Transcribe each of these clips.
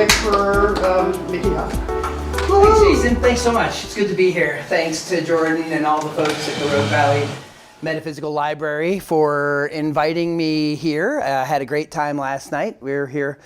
thanks for making up. Thanks, Jason. Thanks so much. It's good to be here. Thanks to Jordan and all the folks at the Rogue Valley Metaphysical Library for inviting me here. I had a great time last night. We were here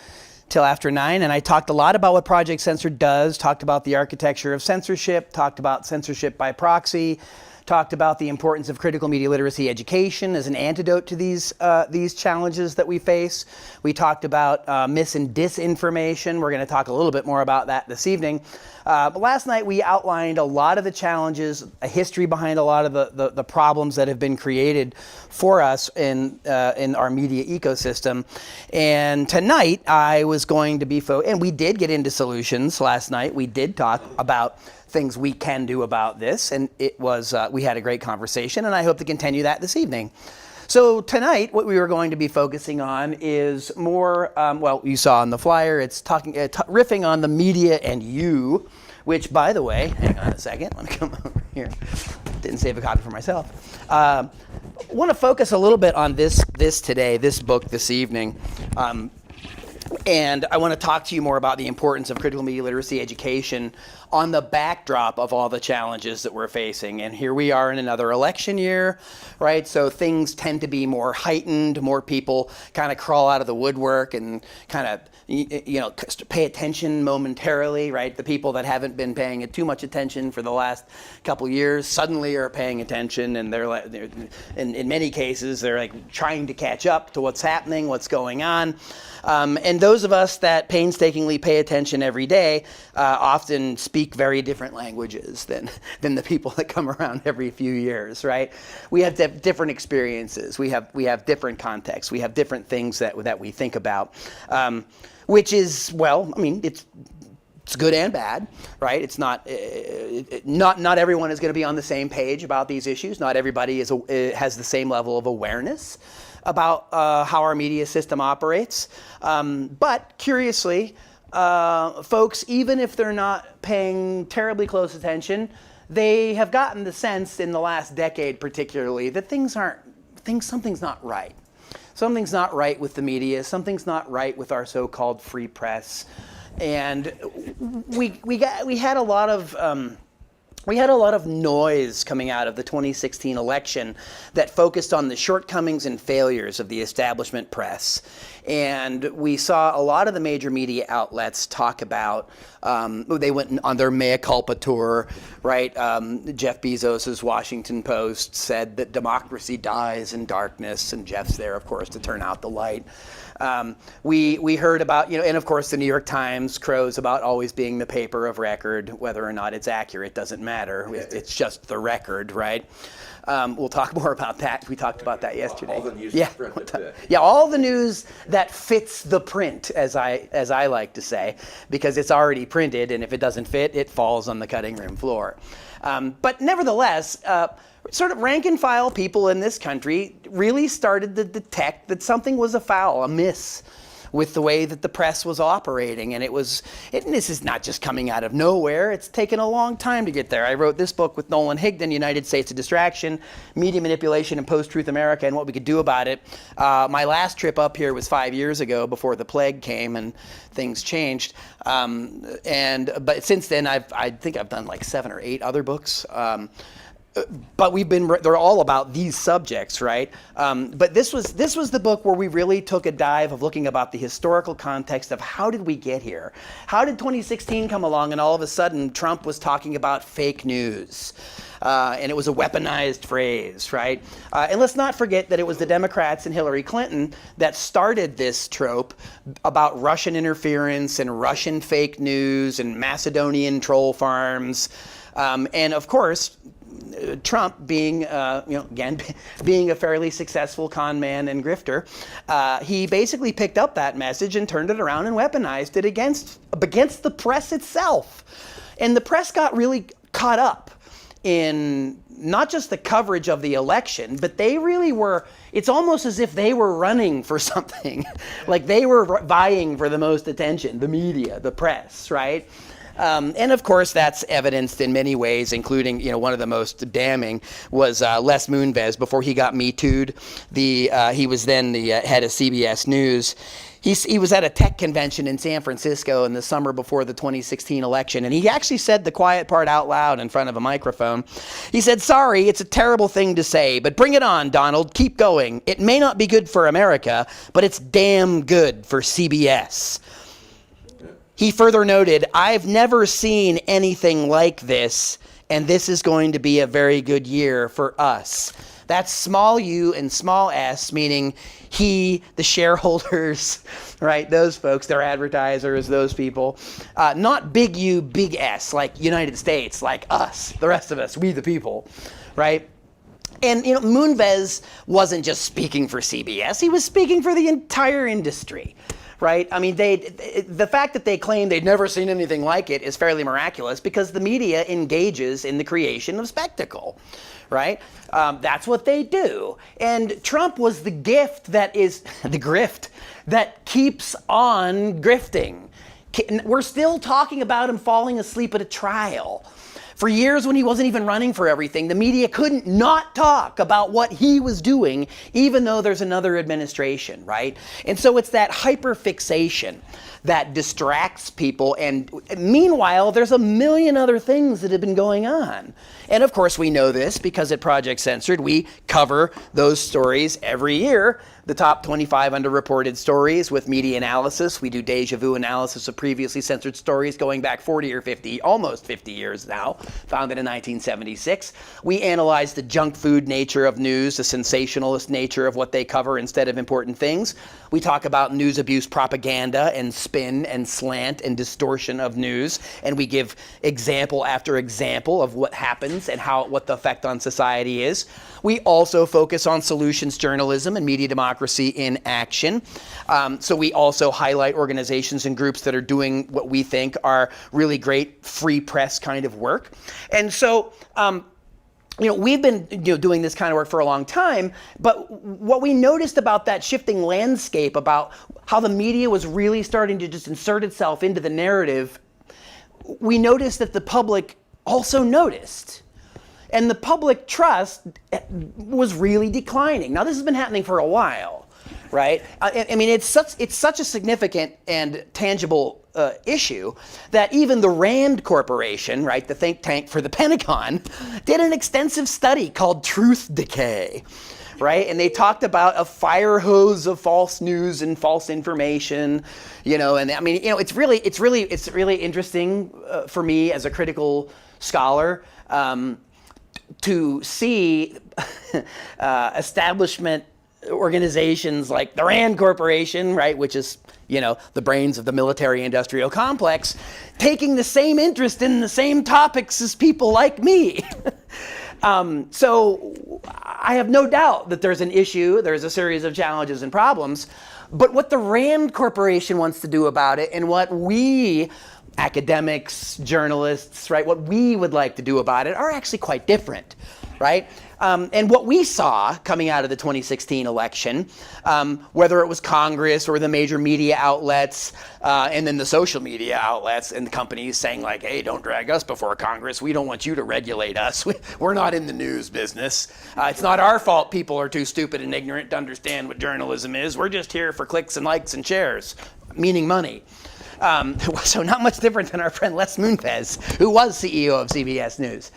till after 9, and I talked a lot about what Project Censored does, talked about the architecture of censorship, talked about censorship by proxy, talked about the importance of critical media literacy education as an antidote to these challenges that we face. We talked about mis and disinformation. We're going to talk a little bit more about that this evening. But last night we outlined a lot of the challenges, a history behind a lot of the problems that have been created for us in our media ecosystem. And tonight I was going to be and we did get into solutions last night. We did talk about things we can do about this, and it was we had a great conversation, and I hope to continue that this evening. So tonight, what we were going to be focusing on is more, well, you saw on the flyer, it's riffing on the media and you, which, by the way, hang on a second, let me come over here. Didn't save a copy for myself. I want to focus a little bit on this book this evening. And I want to talk to you more about the importance of critical media literacy education on the backdrop of all the challenges that we're facing. And here we are in another election year, right? So things tend to be more heightened, more people kind of crawl out of the woodwork and kind of, pay attention momentarily, right? The people that haven't been paying too much attention for the last couple years suddenly are paying attention, and they're in many cases, they're like trying to catch up to what's happening, what's going on. And those of us that painstakingly pay attention every day often speak very different languages than the people that come around every few years, right? We have different experiences. We have different contexts. We have different things that we think about, which is, well, I mean, it's good and bad, right? It's not everyone is going to be on the same page about these issues. Not everybody has the same level of awareness about how our media system operates. But curiously, folks, even if they're not paying terribly close attention, they have gotten the sense in the last decade particularly that something's not right. Something's not right with the media. Something's not right with our so-called free press. And we had a lot of noise coming out of the 2016 election that focused on the shortcomings and failures of the establishment press. And we saw a lot of the major media outlets talk about, they went on their mea culpa tour, right? Jeff Bezos's Washington Post said that democracy dies in darkness, and Jeff's there, of course, to turn out the light. We heard about, and of course the New York Times crows about always being the paper of record. Whether or not it's accurate doesn't matter. It's just the record, right? We'll talk more about that. We talked about that yesterday. All the news printed. Yeah, all the news that fits the print, as I like to say, because it's already printed, and if it doesn't fit, it falls on the cutting room floor. But nevertheless, sort of rank and file people in this country really started to detect that something was amiss with the way that the press was operating. And this is not just coming out of nowhere. It's taken a long time to get there. I wrote this book with Nolan Higdon, United States of Distraction, Media Manipulation in Post-Truth America, and what we could do about it. My last trip up here was 5 years ago before the plague came and things changed. But since then, I think I've done like 7 or 8 other books. But they're all about these subjects, right? But this was the book where we really took a dive of looking about the historical context of how did we get here? How did 2016 come along and all of a sudden Trump was talking about fake news? And it was a weaponized phrase, right? And let's not forget that it was the Democrats and Hillary Clinton that started this trope about Russian interference and Russian fake news and Macedonian troll farms. And of course, Trump being, being a fairly successful con man and grifter, he basically picked up that message and turned it around and weaponized it against the press itself. And the press got really caught up in not just the coverage of the election, but they really were, it's almost as if they were running for something. Like they were vying for the most attention, the media, the press, right? And of course, that's evidenced in many ways, including, one of the most damning was Les Moonves before he got Me Too'd. He was then the head of CBS News. He was at a tech convention in San Francisco in the summer before the 2016 election, and he actually said the quiet part out loud in front of a microphone. He said, "Sorry, it's a terrible thing to say, but bring it on, Donald. Keep going. It may not be good for America, but it's damn good for CBS." He further noted, "I've never seen anything like this, and this is going to be a very good year for us." That's small u and small s, meaning he, the shareholders, right? Those folks, their advertisers, those people. Not big U, big S, like United States, like us, the rest of us, we the people, right? And, Moonves wasn't just speaking for CBS, he was speaking for the entire industry. Right? I mean, the fact that they claim they'd never seen anything like it is fairly miraculous because the media engages in the creation of spectacle, right? That's what they do. And Trump was the gift that is, the grift, that keeps on grifting. We're still talking about him falling asleep at a trial. For years when he wasn't even running for everything, the media couldn't not talk about what he was doing, even though there's another administration, right? And so it's that hyperfixation that distracts people. And meanwhile, there's a million other things that have been going on. And of course, we know this because at Project Censored, we cover those stories every year. The top 25 underreported stories with media analysis. We do deja vu analysis of previously censored stories going back 40 or 50, almost 50 years now, founded in 1976. We analyze the junk food nature of news, the sensationalist nature of what they cover instead of important things. We talk about news abuse propaganda and spin and slant and distortion of news, and we give example after example of what happens and what the effect on society is. We also focus on solutions journalism and media democracy in action. So we also highlight organizations and groups that are doing what we think are really great free press kind of work. And so, we've been doing this kind of work for a long time, but what we noticed about that shifting landscape, about how the media was really starting to just insert itself into the narrative, we noticed that the public also noticed. And the public trust was really declining. Now, this has been happening for a while, right? I mean, it's such a significant and tangible issue that even the Rand Corporation, right, the think tank for the Pentagon, did an extensive study called Truth Decay, right? And they talked about a fire hose of false news and false information, and I mean, it's really interesting for me as a critical scholar to see establishment organizations like the Rand Corporation, right, which is, the brains of the military-industrial complex, taking the same interest in the same topics as people like me. So I have no doubt that there's an issue, there's a series of challenges and problems, but what the Rand Corporation wants to do about it and what we academics, journalists, right, what we would like to do about it are actually quite different, right? And what we saw coming out of the 2016 election, whether it was Congress or the major media outlets, and then the social media outlets and the companies saying like, hey, don't drag us before Congress. We don't want you to regulate us. We're not in the news business. It's not our fault people are too stupid and ignorant to understand what journalism is. We're just here for clicks and likes and shares, meaning money. So not much different than our friend Les Moonves, who was CEO of CBS News.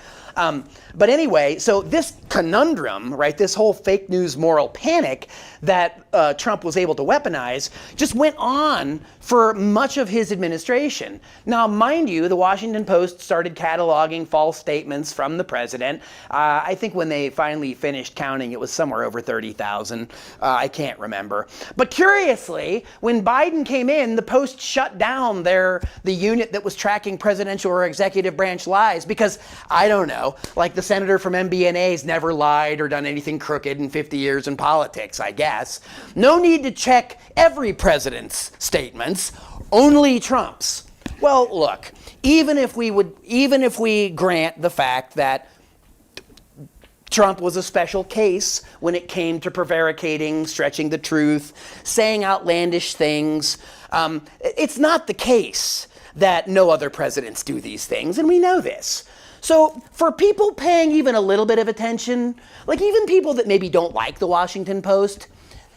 But anyway, so this conundrum, right, this whole fake news moral panic that Trump was able to weaponize just went on for much of his administration. Now, mind you, the Washington Post started cataloging false statements from the president. I think when they finally finished counting, it was somewhere over 30,000. I can't remember. But curiously, when Biden came in, the Post shut down the unit that was tracking presidential or executive branch lies because, I don't know, like the senator from MBNA's never lied or done anything crooked in 50 years in politics, I guess. No need to check every president's statements, only Trump's. Well, look, even if we grant the fact that Trump was a special case when it came to prevaricating, stretching the truth, saying outlandish things, it's not the case that no other presidents do these things, and we know this. So for people paying even a little bit of attention, like even people that maybe don't like the Washington Post,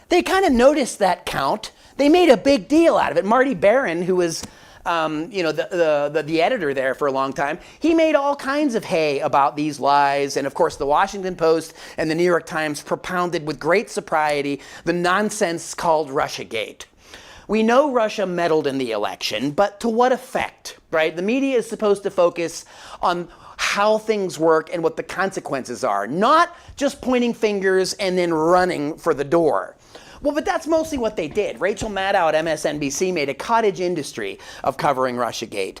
they kind of noticed that count. They made a big deal out of it. Marty Barron, who was the editor there for a long time, he made all kinds of hay about these lies. And of course, the Washington Post and the New York Times propounded with great sobriety the nonsense called Russiagate. We know Russia meddled in the election, but to what effect, right? The media is supposed to focus on how things work and what the consequences are, not just pointing fingers and then running for the door. Well, but that's mostly what they did. Rachel Maddow at MSNBC made a cottage industry of covering Russiagate.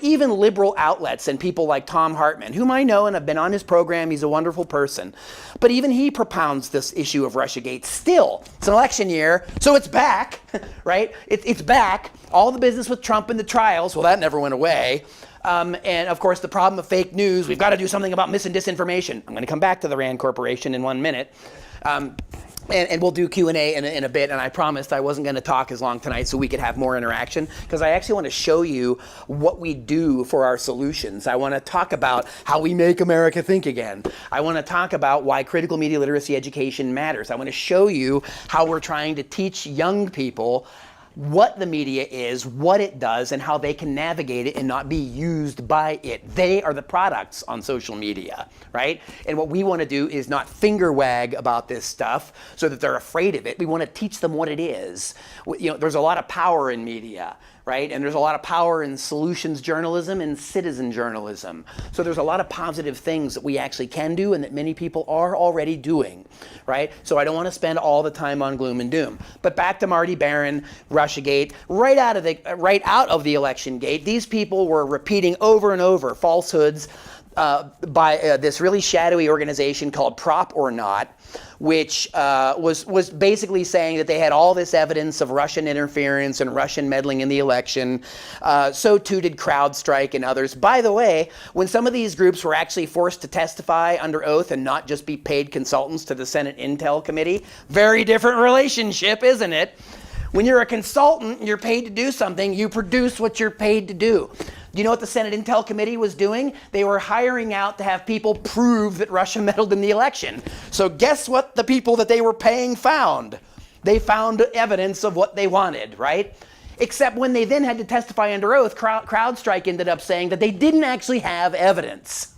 Even liberal outlets and people like Tom Hartman, whom I know and have been on his program, he's a wonderful person. But even he propounds this issue of Russiagate still. It's an election year, so it's back, right? It's back. All the business with Trump and the trials, well, that never went away. And of course, the problem of fake news, we've got to do something about mis and disinformation. I'm going to come back to the Rand Corporation in 1 minute. And we'll do Q&A in a bit, and I promised I wasn't going to talk as long tonight so we could have more interaction, because I actually want to show you what we do for our solutions. I want to talk about how we make America think again. I want to talk about why critical media literacy education matters. I want to show you how we're trying to teach young people what the media is, what it does, and how they can navigate it and not be used by it. They are the products on social media, right? And what we want to do is not finger wag about this stuff so that they're afraid of it. We want to teach them what it is. There's a lot of power in media, right? And there's a lot of power in solutions journalism and citizen journalism. So there's a lot of positive things that we actually can do and that many people are already doing, right? So I don't want to spend all the time on gloom and doom. But back to Marty Barron, Russiagate, right out of the election gate, these people were repeating over and over falsehoods by this really shadowy organization called Prop or Not, which was basically saying that they had all this evidence of Russian interference and Russian meddling in the election. So too did CrowdStrike and others. By the way, when some of these groups were actually forced to testify under oath and not just be paid consultants to the Senate Intel Committee, very different relationship, isn't it? When you're a consultant, you're paid to do something, you produce what you're paid to do. Do you know what the Senate Intel Committee was doing? They were hiring out to have people prove that Russia meddled in the election. So guess what the people that they were paying found? They found evidence of what they wanted, right? Except when they then had to testify under oath, CrowdStrike ended up saying that they didn't actually have evidence.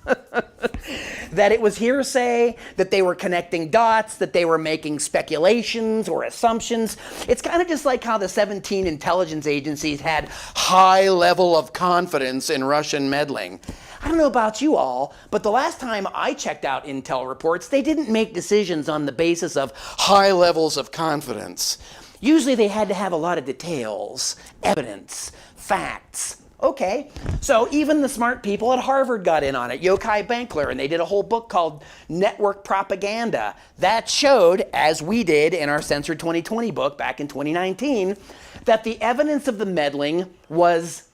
That it was hearsay, that they were connecting dots, that they were making speculations or assumptions. It's kind of just like how the 17 intelligence agencies had high level of confidence in Russian meddling. I don't know about you all, but the last time I checked out Intel reports, they didn't make decisions on the basis of high levels of confidence. Usually they had to have a lot of details, evidence, facts. Okay, so even the smart people at Harvard got in on it, Yochai Benkler, and they did a whole book called Network Propaganda. That showed, as we did in our Censored 2020 book back in 2019, that the evidence of the meddling was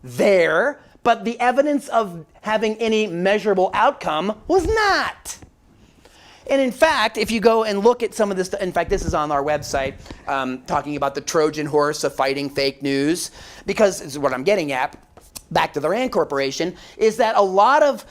there, but the evidence of having any measurable outcome was not. And in fact, if you go and look at some of this, in fact, this is on our website, talking about the Trojan horse of fighting fake news, because this is what I'm getting at, back to the Rand Corporation, is that a lot of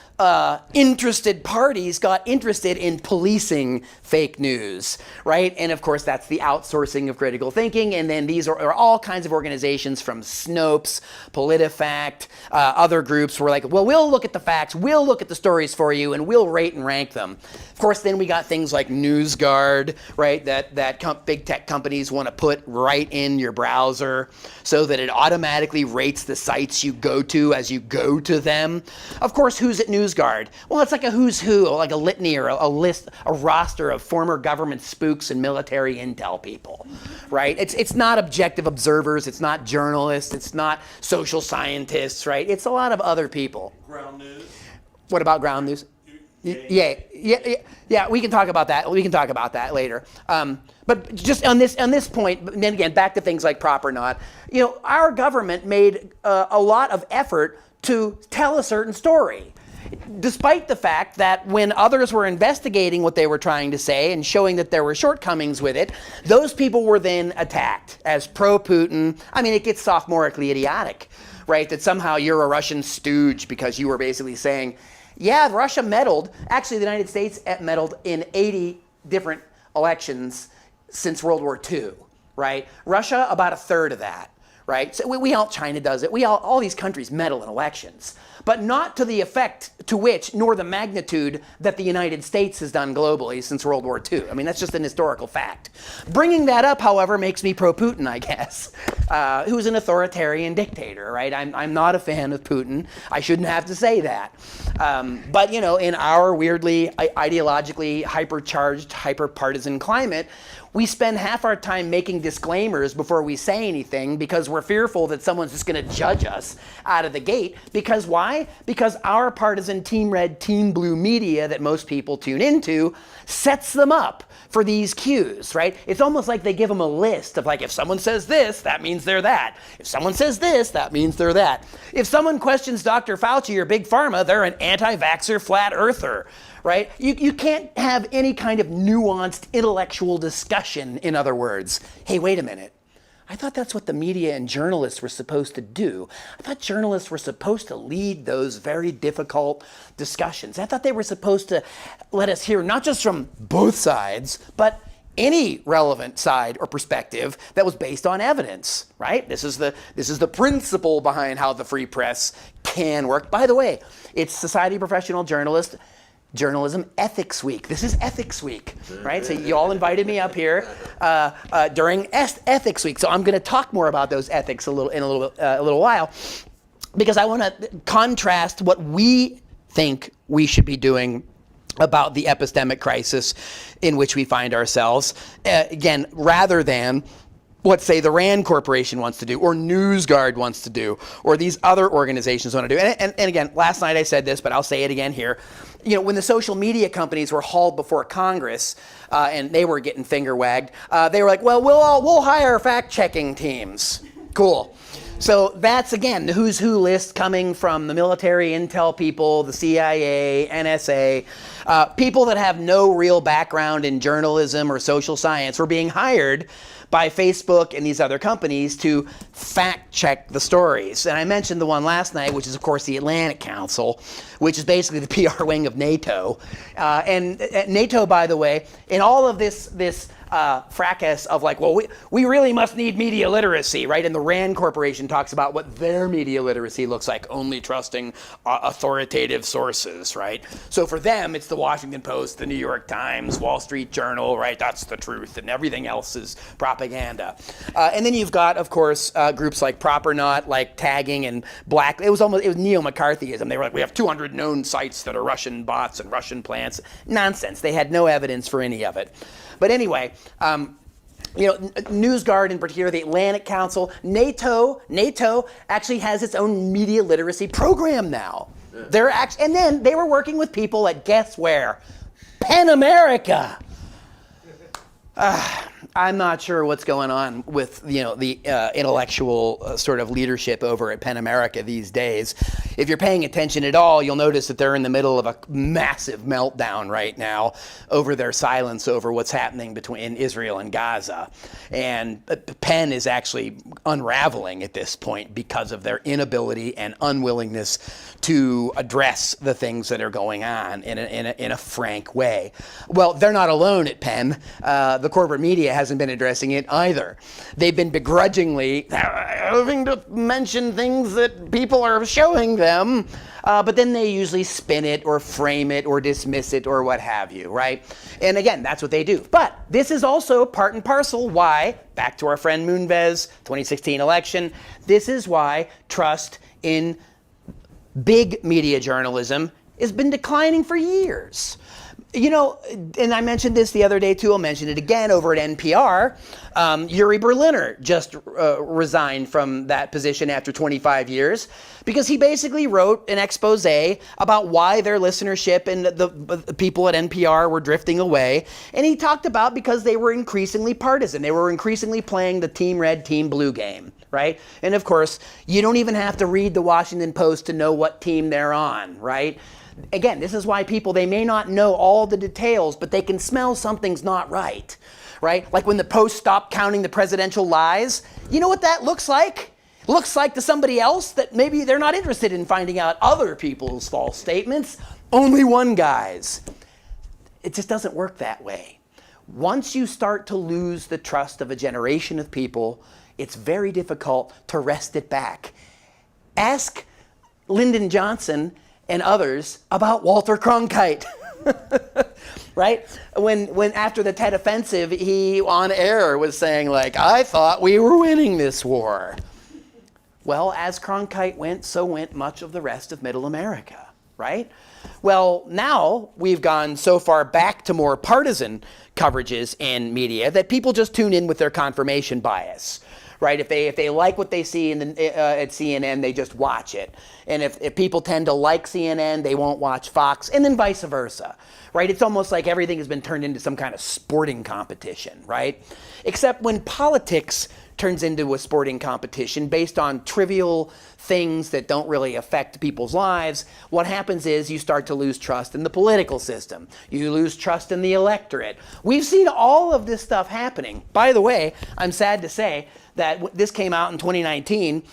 interested parties got interested in policing fake news, right? And of course, that's the outsourcing of critical thinking. And then these are all kinds of organizations from Snopes, PolitiFact, other groups were like, well, we'll look at the facts, we'll look at the stories for you, and we'll rate and rank them. Of course, then we got things like NewsGuard, right, that big tech companies want to put right in your browser so that it automatically rates the sites you go to as you go to them. Of course, who's at NewsGuard? Well, it's like a who's who, like a litany or a list, a roster of former government spooks and military intel people, right? It's not objective observers, it's not journalists, it's not social scientists, right? It's a lot of other people. Ground news. What about ground news? Yeah, we can talk about that. We can talk about that later. But just on this point, then again, back to things like Prop or Not, our government made a lot of effort to tell a certain story. despite the fact that when others were investigating what they were trying to say and showing that there were shortcomings with it, those people were then attacked as pro-Putin. I mean, it gets sophomorically idiotic, right? That somehow you're a Russian stooge because you were basically saying, yeah, Russia meddled. Actually, the United States meddled in 80 different elections since World War II, right? Russia, about a third of that, right? So we all, China does it. All these countries meddle in elections, but not to the effect to which, nor the magnitude that the United States has done globally since World War II. I mean, that's just an historical fact. Bringing that up, however, makes me pro-Putin, I guess, who's an authoritarian dictator, right? I'm not a fan of Putin. I shouldn't have to say that. But, you know, in our weirdly ideologically hypercharged, hyper-partisan climate, we spend half our time making disclaimers before we say anything because we're fearful that someone's just going to judge us out of the gate. Because why? Because our partisan Team Red, Team Blue media that most people tune into sets them up for these cues, right? It's almost like they give them a list of like, if someone says this, that means they're that. If someone says this, that means they're that. If someone questions Dr. Fauci or Big Pharma, they're an anti-vaxxer flat earther, right? You can't have any kind of nuanced intellectual discussion, in other words. Hey, wait a minute. I thought that's what the media and journalists were supposed to do. I thought journalists were supposed to lead those very difficult discussions. I thought they were supposed to let us hear not just from both sides, but any relevant side or perspective that was based on evidence, right? This is the principle behind how the free press can work. By the way, it's Society of Professional Journalism Ethics Week. This is Ethics Week, right? So you all invited me up here during Ethics Week. So I'm going to talk more about those ethics in a little while, because I want to contrast what we think we should be doing about the epistemic crisis in which we find ourselves, again, rather than what, say, the RAND Corporation wants to do, or NewsGuard wants to do, or these other organizations want to do. And again, last night I said this, but I'll say it again here. You know, when the social media companies were hauled before Congress and they were getting finger wagged, they were like, well, we'll hire fact-checking teams. Cool. So that's, again, the who's who list coming from the military intel people, the CIA, NSA, people that have no real background in journalism or social science were being hired by Facebook and these other companies to fact check the stories. And I mentioned the one last night, which is, of course, the Atlantic Council, which is basically the PR wing of NATO. And NATO, by the way, in all of this fracas of like, well, we really must need media literacy, right? And the RAND Corporation talks about what their media literacy looks like, only trusting authoritative sources, right? So for them, it's the Washington Post, the New York Times, Wall Street Journal, right? That's the truth, and everything else is propaganda. And then you've got, of course, groups like Proper Not, like tagging and black. It was neo-McCarthyism. They were like, we have 200 known sites that are Russian bots and Russian plants. Nonsense. They had no evidence for any of it. But anyway, you know, NewsGuard in particular, the Atlantic Council, NATO actually has its own media literacy program now. And then they were working with people at, guess where? PEN America. I'm not sure what's going on with, you know, the intellectual sort of leadership over at PEN America these days. If you're paying attention at all, you'll notice that they're in the middle of a massive meltdown right now over their silence over what's happening between Israel and Gaza. And PEN is actually unraveling at this point because of their inability and unwillingness to address the things that are going on in a frank way. Well, they're not alone at PEN. The corporate media hasn't been addressing it either. They've been begrudgingly having to mention things that people are showing them, but then they usually spin it or frame it or dismiss it or what have you, right? And again, that's what they do. But this is also part and parcel why, back to our friend Moonves, 2016 election, this is why trust in big media journalism has been declining for years. You know, and I mentioned this the other day too, I'll mention it again over at NPR. Yuri Berliner just resigned from that position after 25 years because he basically wrote an expose about why their listenership and the people at NPR were drifting away. And he talked about because they were increasingly partisan. They were increasingly playing the Team Red, Team Blue game, right? And of course, you don't even have to read the Washington Post to know what team they're on, right? Again, this is why people, they may not know all the details, but they can smell something's not right, right? Like when the Post stopped counting the presidential lies, you know what that looks like? Looks like to somebody else that maybe they're not interested in finding out other people's false statements, only one guy's. It just doesn't work that way. Once you start to lose the trust of a generation of people, it's very difficult to wrest it back. Ask Lyndon Johnson and others about Walter Cronkite, right? When after the Tet Offensive, he on air was saying like, I thought we were winning this war. Well, as Cronkite went, so went much of the rest of Middle America, right? Well, now we've gone so far back to more partisan coverages in media that people just tune in with their confirmation bias, right? If they like what they see at CNN, they just watch it. And if people tend to like CNN, they won't watch Fox, and then vice versa, right? It's almost like everything has been turned into some kind of sporting competition, right? Except when politics turns into a sporting competition based on trivial things that don't really affect people's lives, what happens is you start to lose trust in the political system. You lose trust in the electorate. We've seen all of this stuff happening. By the way, I'm sad to say that this came out in 2019.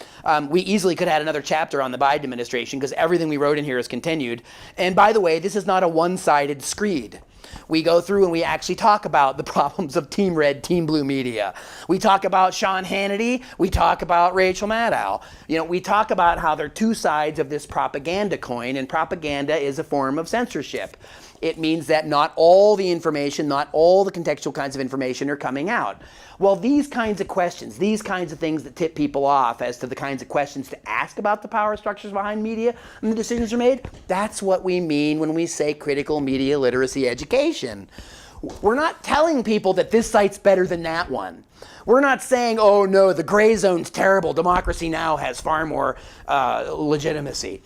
We easily could have had another chapter on the Biden administration because everything we wrote in here is continued. And by the way, this is not a one-sided screed. We go through and we actually talk about the problems of Team Red, Team Blue media. We talk about Sean Hannity. We talk about Rachel Maddow. You know, we talk about how they're two sides of this propaganda coin, and propaganda is a form of censorship. It means that not all the information, not all the contextual kinds of information are coming out. Well, these kinds of questions, these kinds of things that tip people off as to the kinds of questions to ask about the power structures behind media and the decisions are made, that's what we mean when we say critical media literacy education. We're not telling people that this site's better than that one. We're not saying, oh no, the gray zone's terrible, Democracy Now! Has far more legitimacy.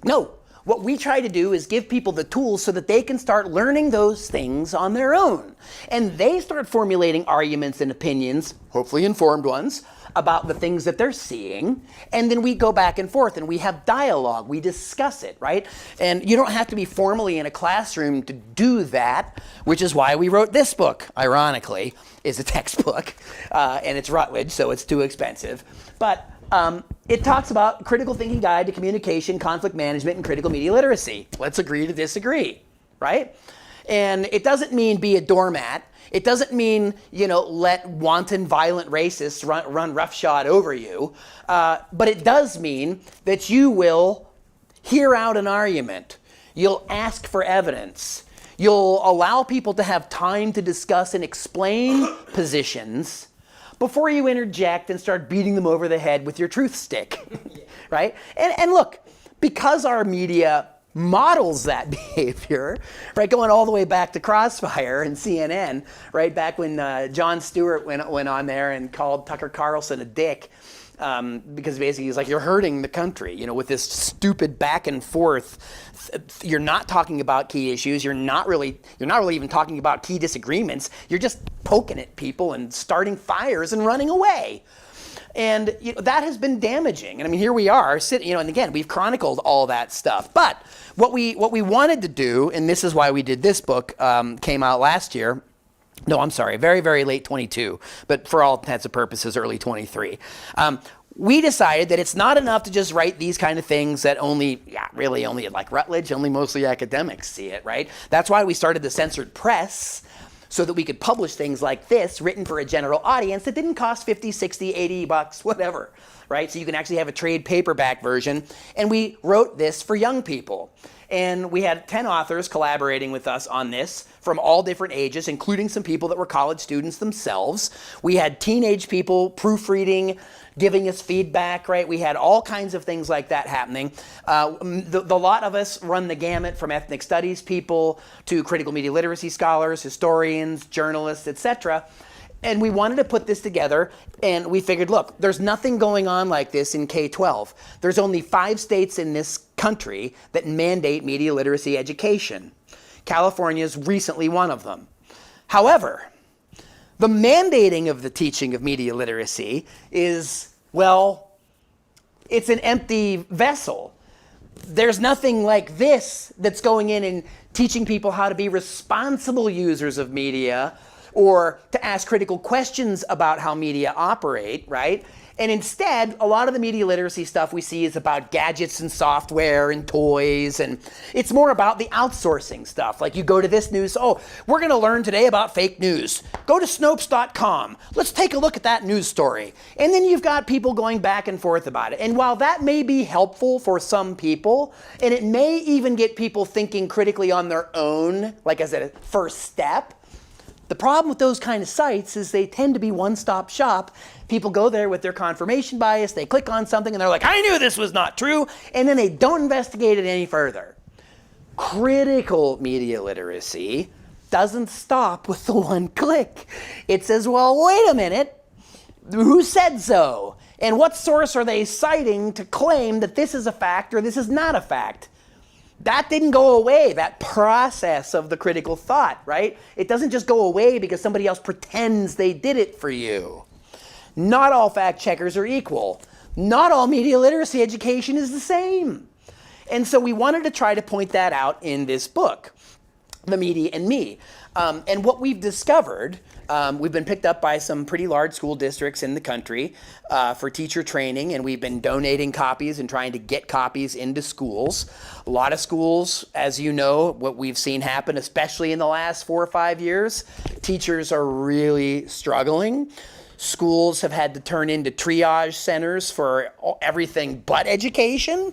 No. What we try to do is give people the tools so that they can start learning those things on their own. And they start formulating arguments and opinions, hopefully informed ones, about the things that they're seeing. And then we go back and forth and we have dialogue, we discuss it, right? And you don't have to be formally in a classroom to do that, which is why we wrote this book, ironically, is a textbook. And it's Rutledge, so it's too expensive. But it talks about critical thinking guide to communication, conflict management, and critical media literacy. Let's agree to disagree, right? And it doesn't mean be a doormat. It doesn't mean, let wanton violent racists run roughshod over you. But it does mean that you will hear out an argument. You'll ask for evidence. You'll allow people to have time to discuss and explain positions before you interject and start beating them over the head with your truth stick, right? And look, because our media models that behavior, right, going all the way back to Crossfire and CNN, right, back when Jon Stewart went on there and called Tucker Carlson a dick, because basically he's like, you're hurting the country, with this stupid back and forth. You're not talking about key issues. You're not really even talking about key disagreements. You're just poking at people and starting fires and running away. And that has been damaging. And I mean, here we are sitting, and again, we've chronicled all that stuff. But what we wanted to do, and this is why we did this book, came out last year. No, I'm sorry, very, very late 22, but for all intents and purposes, early 23. We decided that it's not enough to just write these kind of things that only like Rutledge, only mostly academics see it, right? That's why we started the censored press, so that we could publish things like this written for a general audience that didn't cost 50, 60, 80 bucks, whatever, right? So you can actually have a trade paperback version. And we wrote this for young people. And we had 10 authors collaborating with us on this from all different ages, including some people that were college students themselves. We had teenage people proofreading, giving us feedback, right? We had all kinds of things like that happening. The lot of us run the gamut from ethnic studies people to critical media literacy scholars, historians, journalists, etc. And we wanted to put this together, and we figured, look, there's nothing going on like this in K-12. There's only 5 states in this country that mandate media literacy education. California is recently one of them. However, the mandating of the teaching of media literacy is, well, it's an empty vessel. there's nothing like this that's going in and teaching people how to be responsible users of media or to ask critical questions about how media operate, right? And instead, a lot of the media literacy stuff we see is about gadgets and software and toys, and it's more about the outsourcing stuff. Like you go to this news, oh, we're gonna learn today about fake news. Go to Snopes.com. Let's take a look at that news story. And then you've got people going back and forth about it. And while that may be helpful for some people, and it may even get people thinking critically on their own, like as a first step, the problem with those kind of sites is they tend to be one-stop shop. People go there with their confirmation bias, they click on something and they're like, I knew this was not true, and then they don't investigate it any further. Critical media literacy doesn't stop with the one click. It says, well, wait a minute, who said so? And what source are they citing to claim that this is a fact or this is not a fact? That didn't go away, that process of the critical thought, right? It doesn't just go away because somebody else pretends they did it for you. Not all fact checkers are equal. Not all media literacy education is the same. And so we wanted to try to point that out in this book, The Media and Me. And what we've discovered, we've been picked up by some pretty large school districts in the country for teacher training, and we've been donating copies and trying to get copies into schools. A lot of schools, as you know, what we've seen happen, especially in the last 4 or 5 years, teachers are really struggling. Schools have had to turn into triage centers for everything but education.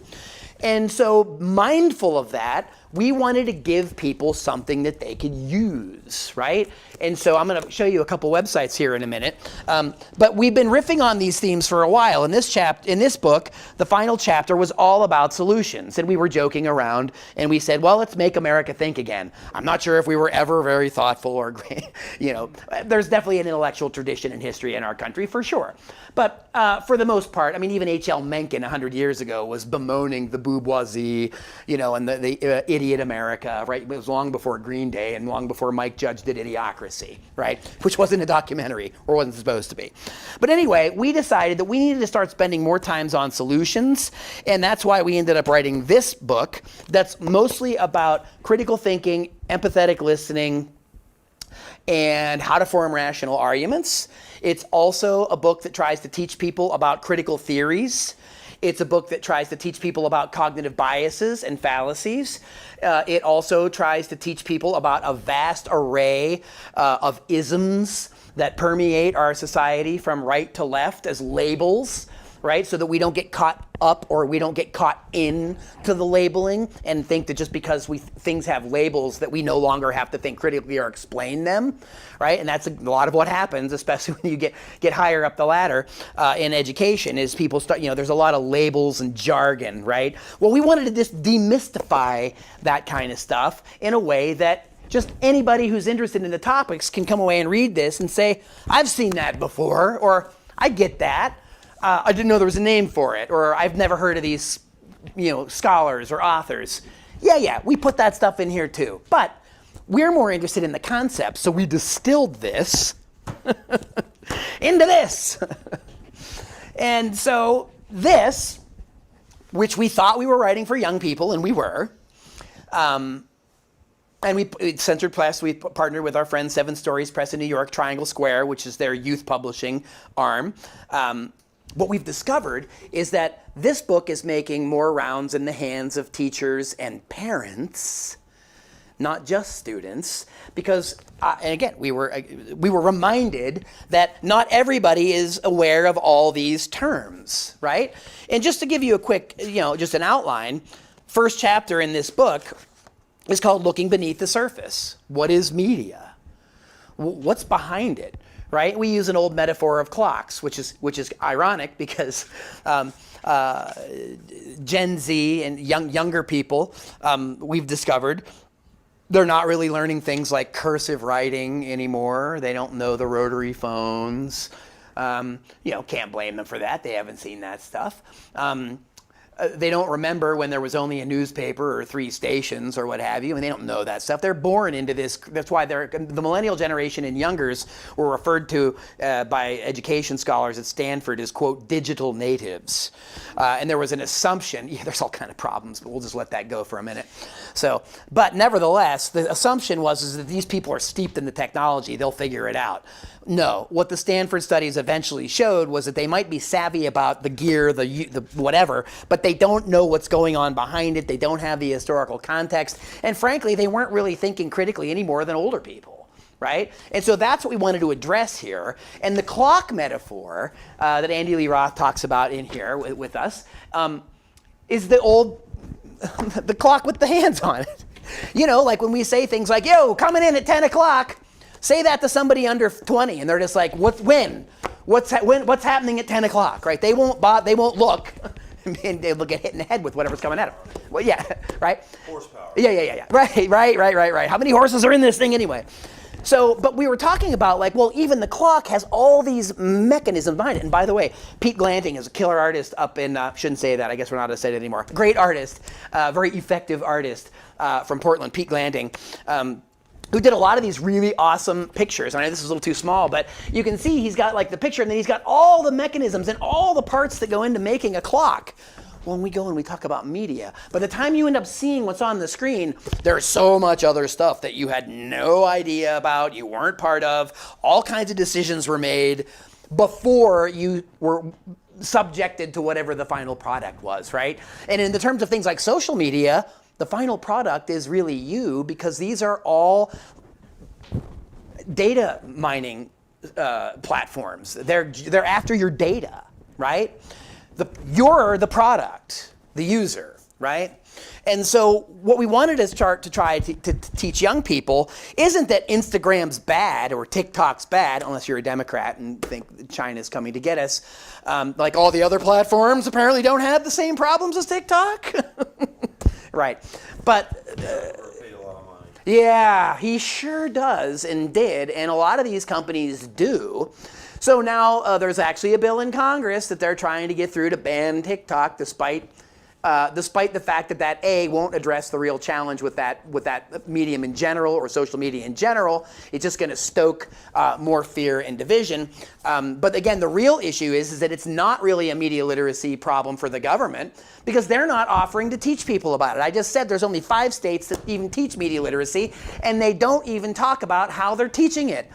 And so, mindful of that, we wanted to give people something that they could use, right? And so I'm going to show you a couple websites here in a minute. But we've been riffing on these themes for a while. In this book, the final chapter was all about solutions. And we were joking around and we said, well, let's make America think again. I'm not sure if we were ever very thoughtful or great. You know, there's definitely an intellectual tradition in history in our country for sure. But for the most part, I mean, even H.L. Mencken 100 years ago was bemoaning the bourgeoisie, you know, and the idiot America, right? It was long before Green Day and long before Mike Judge did Idiocracy, right? Which wasn't a documentary or wasn't supposed to be. But anyway, we decided that we needed to start spending more time on solutions, and that's why we ended up writing this book that's mostly about critical thinking, empathetic listening, and how to form rational arguments. It's also a book that tries to teach people about critical theories. It's a book that tries to teach people about cognitive biases and fallacies. It also tries to teach people about a vast array of isms that permeate our society from right to left as labels, right? So that we don't get caught up or we don't get caught in to the labeling and think that just because things have labels that we no longer have to think critically or explain them, right? And that's a lot of what happens, especially when you get higher up the ladder in education, is people start, you know, there's a lot of labels and jargon, right? Well, we wanted to just demystify that kind of stuff in a way that just anybody who's interested in the topics can come away and read this and say, I've seen that before, or I get that. I didn't know there was a name for it, or I've never heard of these, you know, scholars or authors. Yeah, we put that stuff in here too. But we're more interested in the concept, so we distilled this into this. And so this, which we thought we were writing for young people, and we were, and we Censored Press, we partnered with our friends 7 Stories Press in New York, Triangle Square, which is their youth publishing arm. What we've discovered is that this book is making more rounds in the hands of teachers and parents, not just students, because, and again, we were reminded that not everybody is aware of all these terms, right? And just to give you a quick, you know, just an outline, first chapter in this book is called Looking Beneath the Surface. What is media? What's behind it? Right? We use an old metaphor of clocks, which is ironic because Gen Z and younger people, we've discovered, they're not really learning things like cursive writing anymore. They don't know the rotary phones. You know, can't blame them for that. They haven't seen that stuff. They don't remember when there was only a newspaper or 3 stations or what have you, and they don't know that stuff. They're born into this. That's why the millennial generation and youngers were referred to by education scholars at Stanford as, quote, digital natives. And there was an assumption, there's all kind of problems, but we'll just let that go for a minute. But nevertheless, the assumption was that these people are steeped in the technology, they'll figure it out. No, what the Stanford studies eventually showed was that they might be savvy about the gear, the whatever, but they don't know what's going on behind it. They don't have the historical context. And frankly, they weren't really thinking critically any more than older people, right? And so that's what we wanted to address here. And the clock metaphor that Andy Lee Roth talks about in here with us is the old, the clock with the hands on it. Like when we say things like, yo, coming in at 10 o'clock, say that to somebody under 20, and they're just like, what's happening at 10 o'clock, right? They won't look, and they'll get hit in the head with whatever's coming at them. Well, yeah, right? Horsepower. Yeah. Right. How many horses are in this thing anyway? But we were talking about even the clock has all these mechanisms behind it. And by the way, Pete Glanting is a killer artist up in, shouldn't say that, I guess we're not allowed to say it anymore. Great artist, very effective artist from Portland, Pete Glanting. Who did a lot of these really awesome pictures. I know this is a little too small, but you can see he's got the picture, and then he's got all the mechanisms and all the parts that go into making a clock. When we go and we talk about media, by the time you end up seeing what's on the screen, there's so much other stuff that you had no idea about, you weren't part of, all kinds of decisions were made before you were subjected to whatever the final product was, right? And in the terms of things like social media, the final product is really you, because these are all data mining platforms. They're after your data, right? You're the product, the user, right? And so what we wanted to start to try to teach young people isn't that Instagram's bad or TikTok's bad, unless you're a Democrat and think China's coming to get us. Like all the other platforms apparently don't have the same problems as TikTok. Right, but yeah, he sure does and did, and a lot of these companies do. So now there's actually a bill in Congress that they're trying to get through to ban TikTok, despite the fact that A, won't address the real challenge with that medium in general or social media in general. It's just going to stoke more fear and division. But again, the real issue is that it's not really a media literacy problem for the government, because they're not offering to teach people about it. I just said there's only 5 states that even teach media literacy, and they don't even talk about how they're teaching it.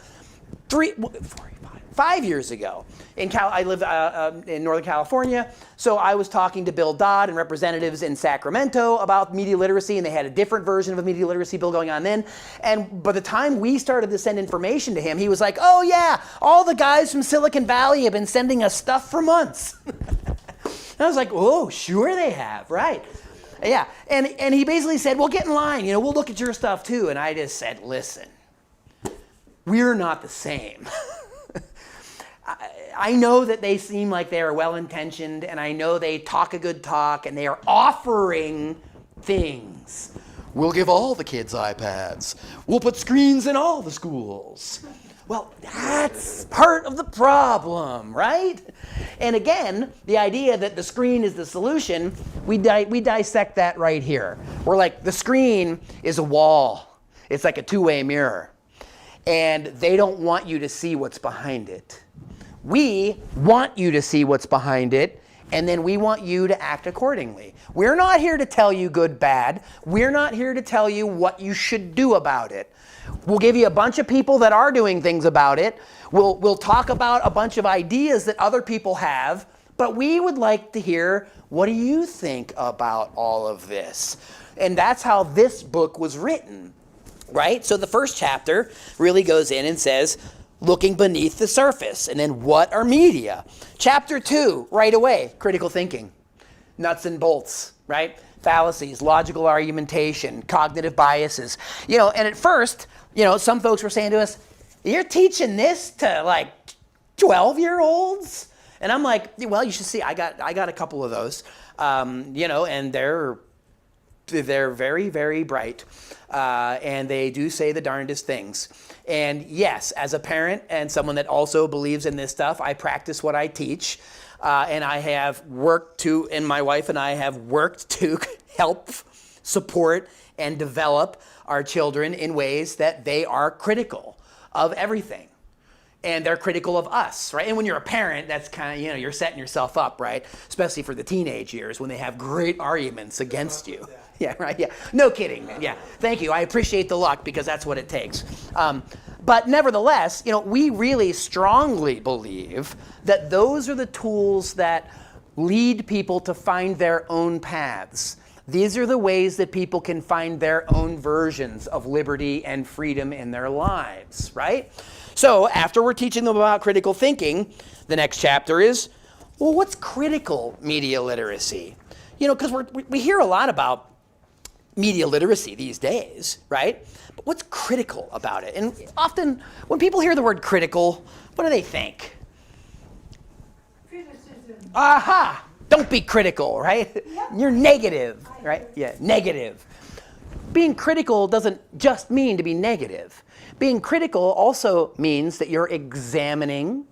5 years ago, I live in Northern California, so I was talking to Bill Dodd and representatives in Sacramento about media literacy, and they had a different version of a media literacy bill going on then. And by the time we started to send information to him, he was like, oh yeah, all the guys from Silicon Valley have been sending us stuff for months. And I was like, oh, sure they have, right? Yeah, and he basically said, well, get in line, we'll look at your stuff too. And I just said, listen, we're not the same. I know that they seem like they are well-intentioned, and I know they talk a good talk, and they are offering things. We'll give all the kids iPads. We'll put screens in all the schools. Well, that's part of the problem, right? And again, the idea that the screen is the solution, we dissect that right here. We're like, the screen is a wall. It's like a two-way mirror. And they don't want you to see what's behind it. We want you to see what's behind it, and then we want you to act accordingly. We're not here to tell you good, bad. We're not here to tell you what you should do about it. We'll give you a bunch of people that are doing things about it. We'll talk about a bunch of ideas that other people have, but we would like to hear, what do you think about all of this? And that's how this book was written, right? So the first chapter really goes in and says, looking beneath the surface, and then what are media? Chapter 2, right away, critical thinking, nuts and bolts, right? Fallacies, logical argumentation, cognitive biases. And at first, some folks were saying to us, you're teaching this to 12-year-olds? And I'm like, well, you should see, I got a couple of those, and they're very, very bright, and they do say the darndest things. And yes, as a parent and someone that also believes in this stuff, I practice what I teach. And I have worked to, and my wife and I have worked to help support and develop our children in ways that they are critical of everything. And they're critical of us, right? And when you're a parent, that's kind of, you're setting yourself up, right? Especially for the teenage years when they have great arguments against you. Yeah, right, yeah. No kidding, man, yeah. Thank you, I appreciate the luck because that's what it takes. But nevertheless, we really strongly believe that those are the tools that lead people to find their own paths. These are the ways that people can find their own versions of liberty and freedom in their lives, right? So after we're teaching them about critical thinking, the next chapter is, well, what's critical media literacy? Because we hear a lot about media literacy these days, right? But what's critical about it? And often when people hear the word critical, what do they think? Criticism. Aha! Don't be critical, right? Yep. You're negative, right? Yeah, negative. Being critical doesn't just mean to be negative. Being critical also means that you're examining,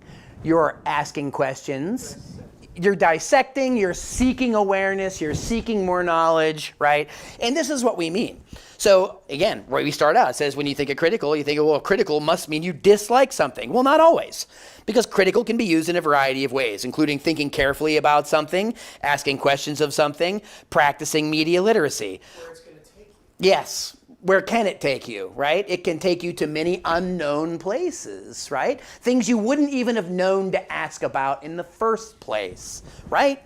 you're asking questions, you're dissecting, you're seeking awareness, you're seeking more knowledge, right? And this is what we mean. So again, where we start out, it says when you think of critical, you think, well, critical must mean you dislike something. Well, not always, because critical can be used in a variety of ways, including thinking carefully about something, asking questions of something, practicing media literacy. Where it's going to take you. Yes. Where can it take you, right? It can take you to many unknown places, right? Things you wouldn't even have known to ask about in the first place, right?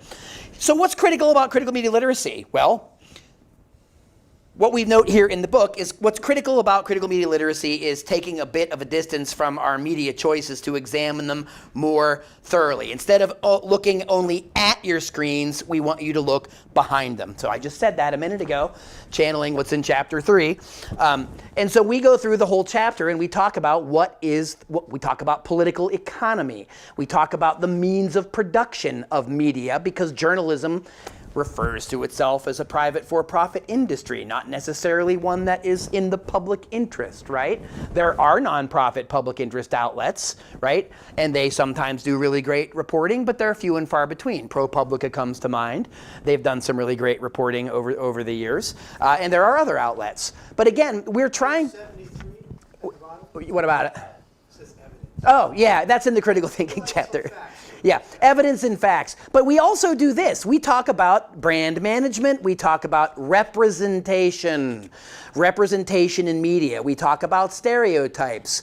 So what's critical about critical media literacy? Well, what we note here in the book is what's critical about critical media literacy is taking a bit of a distance from our media choices to examine them more thoroughly. Instead of looking only at your screens, we want you to look behind them. So I just said that a minute ago, channeling what's in chapter 3. And so we go through the whole chapter and we talk about we talk about political economy. We talk about the means of production of media, because journalism refers to itself as a private for-profit industry, not necessarily one that is in the public interest, right? There are nonprofit public interest outlets, right? And they sometimes do really great reporting, but they're few and far between. ProPublica comes to mind. They've done some really great reporting over the years. And there are other outlets. But again, we're trying... 73 What about it? says evidence. Oh, yeah, that's in the critical thinking chapter. Yeah, evidence and facts. But we also do this. We talk about brand management. We talk about representation in media. We talk about stereotypes.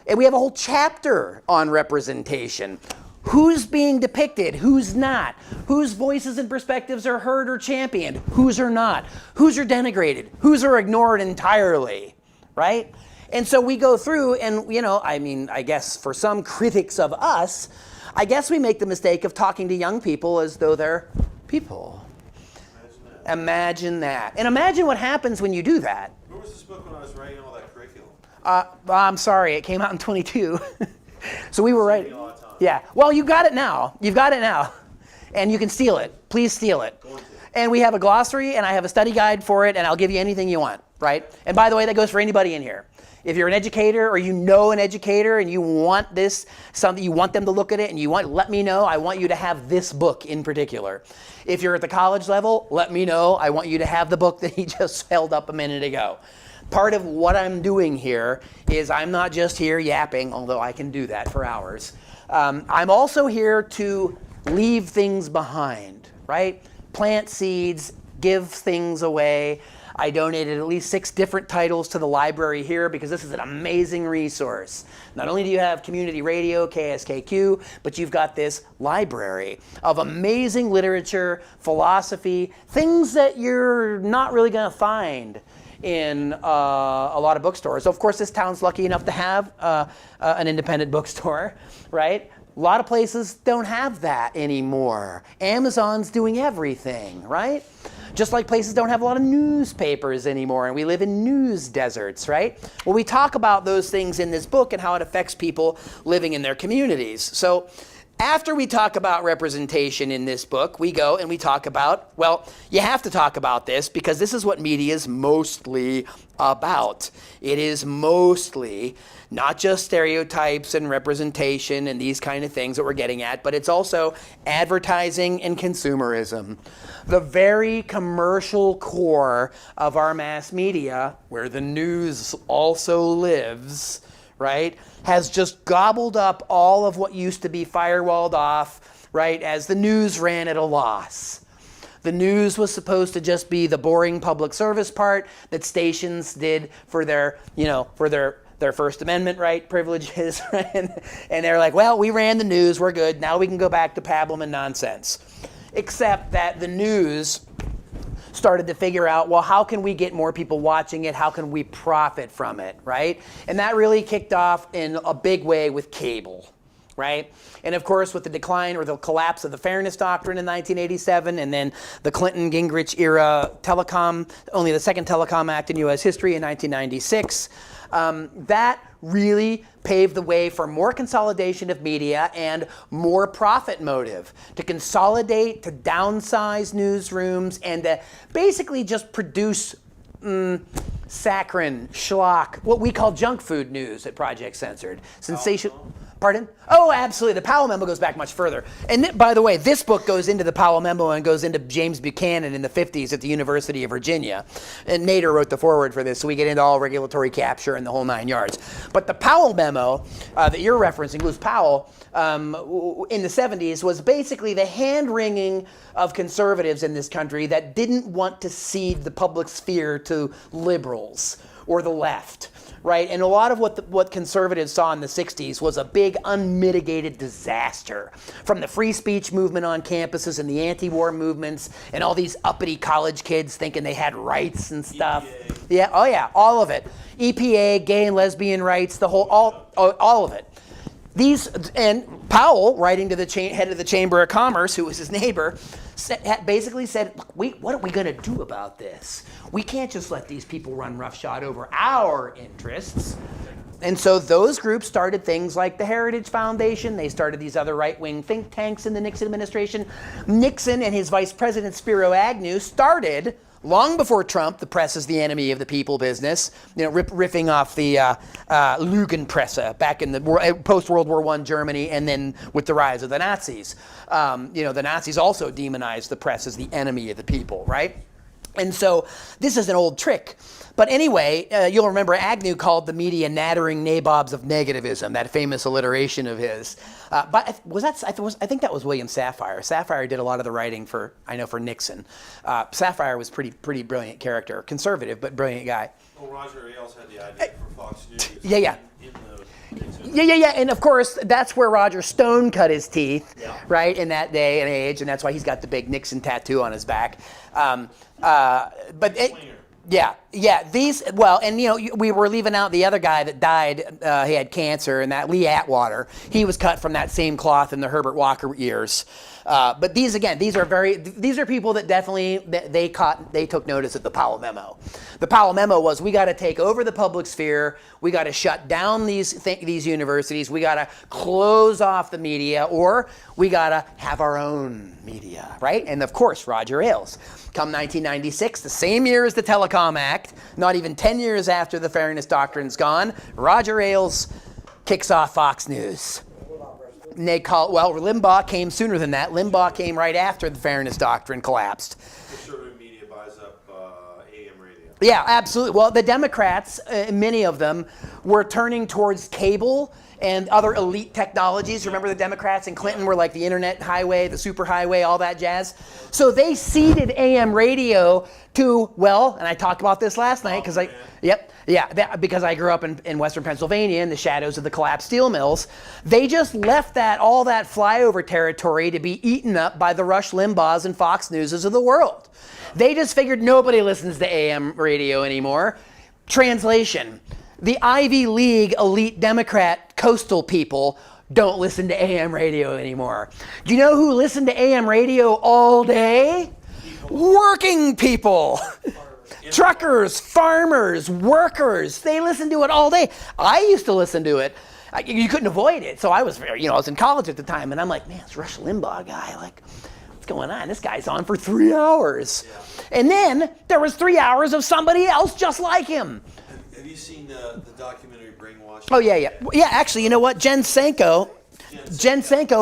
And we have a whole chapter on representation. Who's being depicted? Who's not? Whose voices and perspectives are heard or championed? Whose are not? Whose are denigrated? Whose are ignored entirely, right? And so we go through and, I guess for some critics of us, I guess we make the mistake of talking to young people as though they're people. Imagine that. And imagine what happens when you do that. Where was this book when I was writing all that curriculum? I'm sorry, it came out in 22. So we were writing. A lot of time. Yeah. Well, you got it now. You've got it now. And you can steal it. Please steal it. And we have a glossary and I have a study guide for it, and I'll give you anything you want, right? And by the way, that goes for anybody in here. If you're an educator or you know an educator and you want something, you want them to look at it and let me know, I want you to have this book in particular. If you're at the college level, let me know, I want you to have the book that he just held up a minute ago. Part of what I'm doing here is I'm not just here yapping, although I can do that for hours. I'm also here to leave things behind, right? Plant seeds, give things away. I donated at least 6 different titles to the library here because this is an amazing resource. Not only do you have community radio, KSKQ, but you've got this library of amazing literature, philosophy, things that you're not really going to find in a lot of bookstores. So of course, this town's lucky enough to have an independent bookstore, right? A lot of places don't have that anymore. Amazon's doing everything, right? Just like places don't have a lot of newspapers anymore, and we live in news deserts, right? Well, we talk about those things in this book and how it affects people living in their communities. So after we talk about representation in this book, we go and we talk about, well, you have to talk about this because this is what media is mostly about. It is mostly not just stereotypes and representation and these kind of things that we're getting at, but it's also advertising and consumerism. The very commercial core of our mass media, where the news also lives, right, has just gobbled up all of what used to be firewalled off, right, as the news ran at a loss. The news was supposed to just be the boring public service part that stations did for their, for their First Amendment right privileges, right? And they're like, well, we ran the news, we're good, now we can go back to pablum and nonsense. Except that the news started to figure out, well, how can we get more people watching it? How can we profit from it, right? And that really kicked off in a big way with cable, right? And of course, with the decline or the collapse of the Fairness Doctrine in 1987, and then the Clinton-Gingrich era telecom, only the second Telecom Act in U.S. history in 1996, that really paved the way for more consolidation of media and more profit motive to consolidate, to downsize newsrooms, and to basically just produce saccharine, schlock, what we call junk food news at Project Censored. Sensational. Pardon? Oh, absolutely. The Powell Memo goes back much further. And by the way, this book goes into the Powell Memo and goes into James Buchanan in the 50s at the University of Virginia. And Nader wrote the foreword for this, so we get into all regulatory capture and the whole 9 yards. But the Powell Memo that you're referencing, Lewis Powell, in the 70s, was basically the hand-wringing of conservatives in this country that didn't want to cede the public sphere to liberals or the left. Right, and a lot of what conservatives saw in the 60s was a big unmitigated disaster. From the free speech movement on campuses and the anti-war movements and all these uppity college kids thinking they had rights and stuff. EPA. Yeah, oh yeah, all of it. EPA, gay and lesbian rights, the whole, all of it. These, and Powell, writing to the head of the Chamber of Commerce, who was his neighbor, basically said, look, what are we going to do about this? We can't just let these people run roughshod over our interests. And so those groups started things like the Heritage Foundation. They started these other right-wing think tanks in the Nixon administration. Nixon and his vice president, Spiro Agnew, started long before Trump, the press is the enemy of the people business, riffing off the Lügenpresse back in the post-World War I Germany, and then with the rise of the Nazis. The Nazis also demonized the press as the enemy of the people, right? And so this is an old trick. But anyway, you'll remember Agnew called the media nattering nabobs of negativism, that famous alliteration of his. But I think that was William Safire. Safire did a lot of the writing for Nixon. Safire was pretty brilliant character, conservative but brilliant guy. Well, Roger Ailes had the idea for Fox News. Yeah. In the Nixon. Yeah, and of course that's where Roger Stone cut his teeth, right, in that day and age, and that's why he's got the big Nixon tattoo on his back. We were leaving out the other guy that died. He had cancer, and that Lee Atwater. He was cut from that same cloth in the Herbert Walker years. But these are people that definitely they took notice of the Powell Memo. The Powell Memo was, we got to take over the public sphere. We got to shut down these universities. We got to close off the media, or we got to have our own media, right? And of course, Roger Ailes. Come 1996, the same year as the Telecom Act, not even 10 years after the Fairness Doctrine's gone, Roger Ailes kicks off Fox News. And they Limbaugh came sooner than that. Limbaugh came right after the Fairness Doctrine collapsed. Conservative media buys up AM radio. Yeah, absolutely. Well, the Democrats, many of them, were turning towards cable and other elite technologies. Remember the Democrats and Clinton were like the internet highway, the super highway, all that jazz. So they ceded AM radio to, and I talked about this last night because because I grew up in Western Pennsylvania in the shadows of the collapsed steel mills. They just left all that flyover territory to be eaten up by the Rush Limbaughs and Fox Newses of the world. They just figured nobody listens to AM radio anymore. Translation: the Ivy League elite Democrat coastal people don't listen to AM radio anymore. Do you know who listened to AM radio all day? Working people. Truckers, farmers, workers. They listen to it all day. I used to listen to it. You couldn't avoid it. So I was very, I was in college at the time, and I'm like, man, this Rush Limbaugh guy, like, what's going on? This guy's on for 3 hours. Yeah. And then there was 3 hours of somebody else just like him. Have you seen the documentary Brainwashing? Oh, yeah. Yeah, actually, you know what? Jen Sanko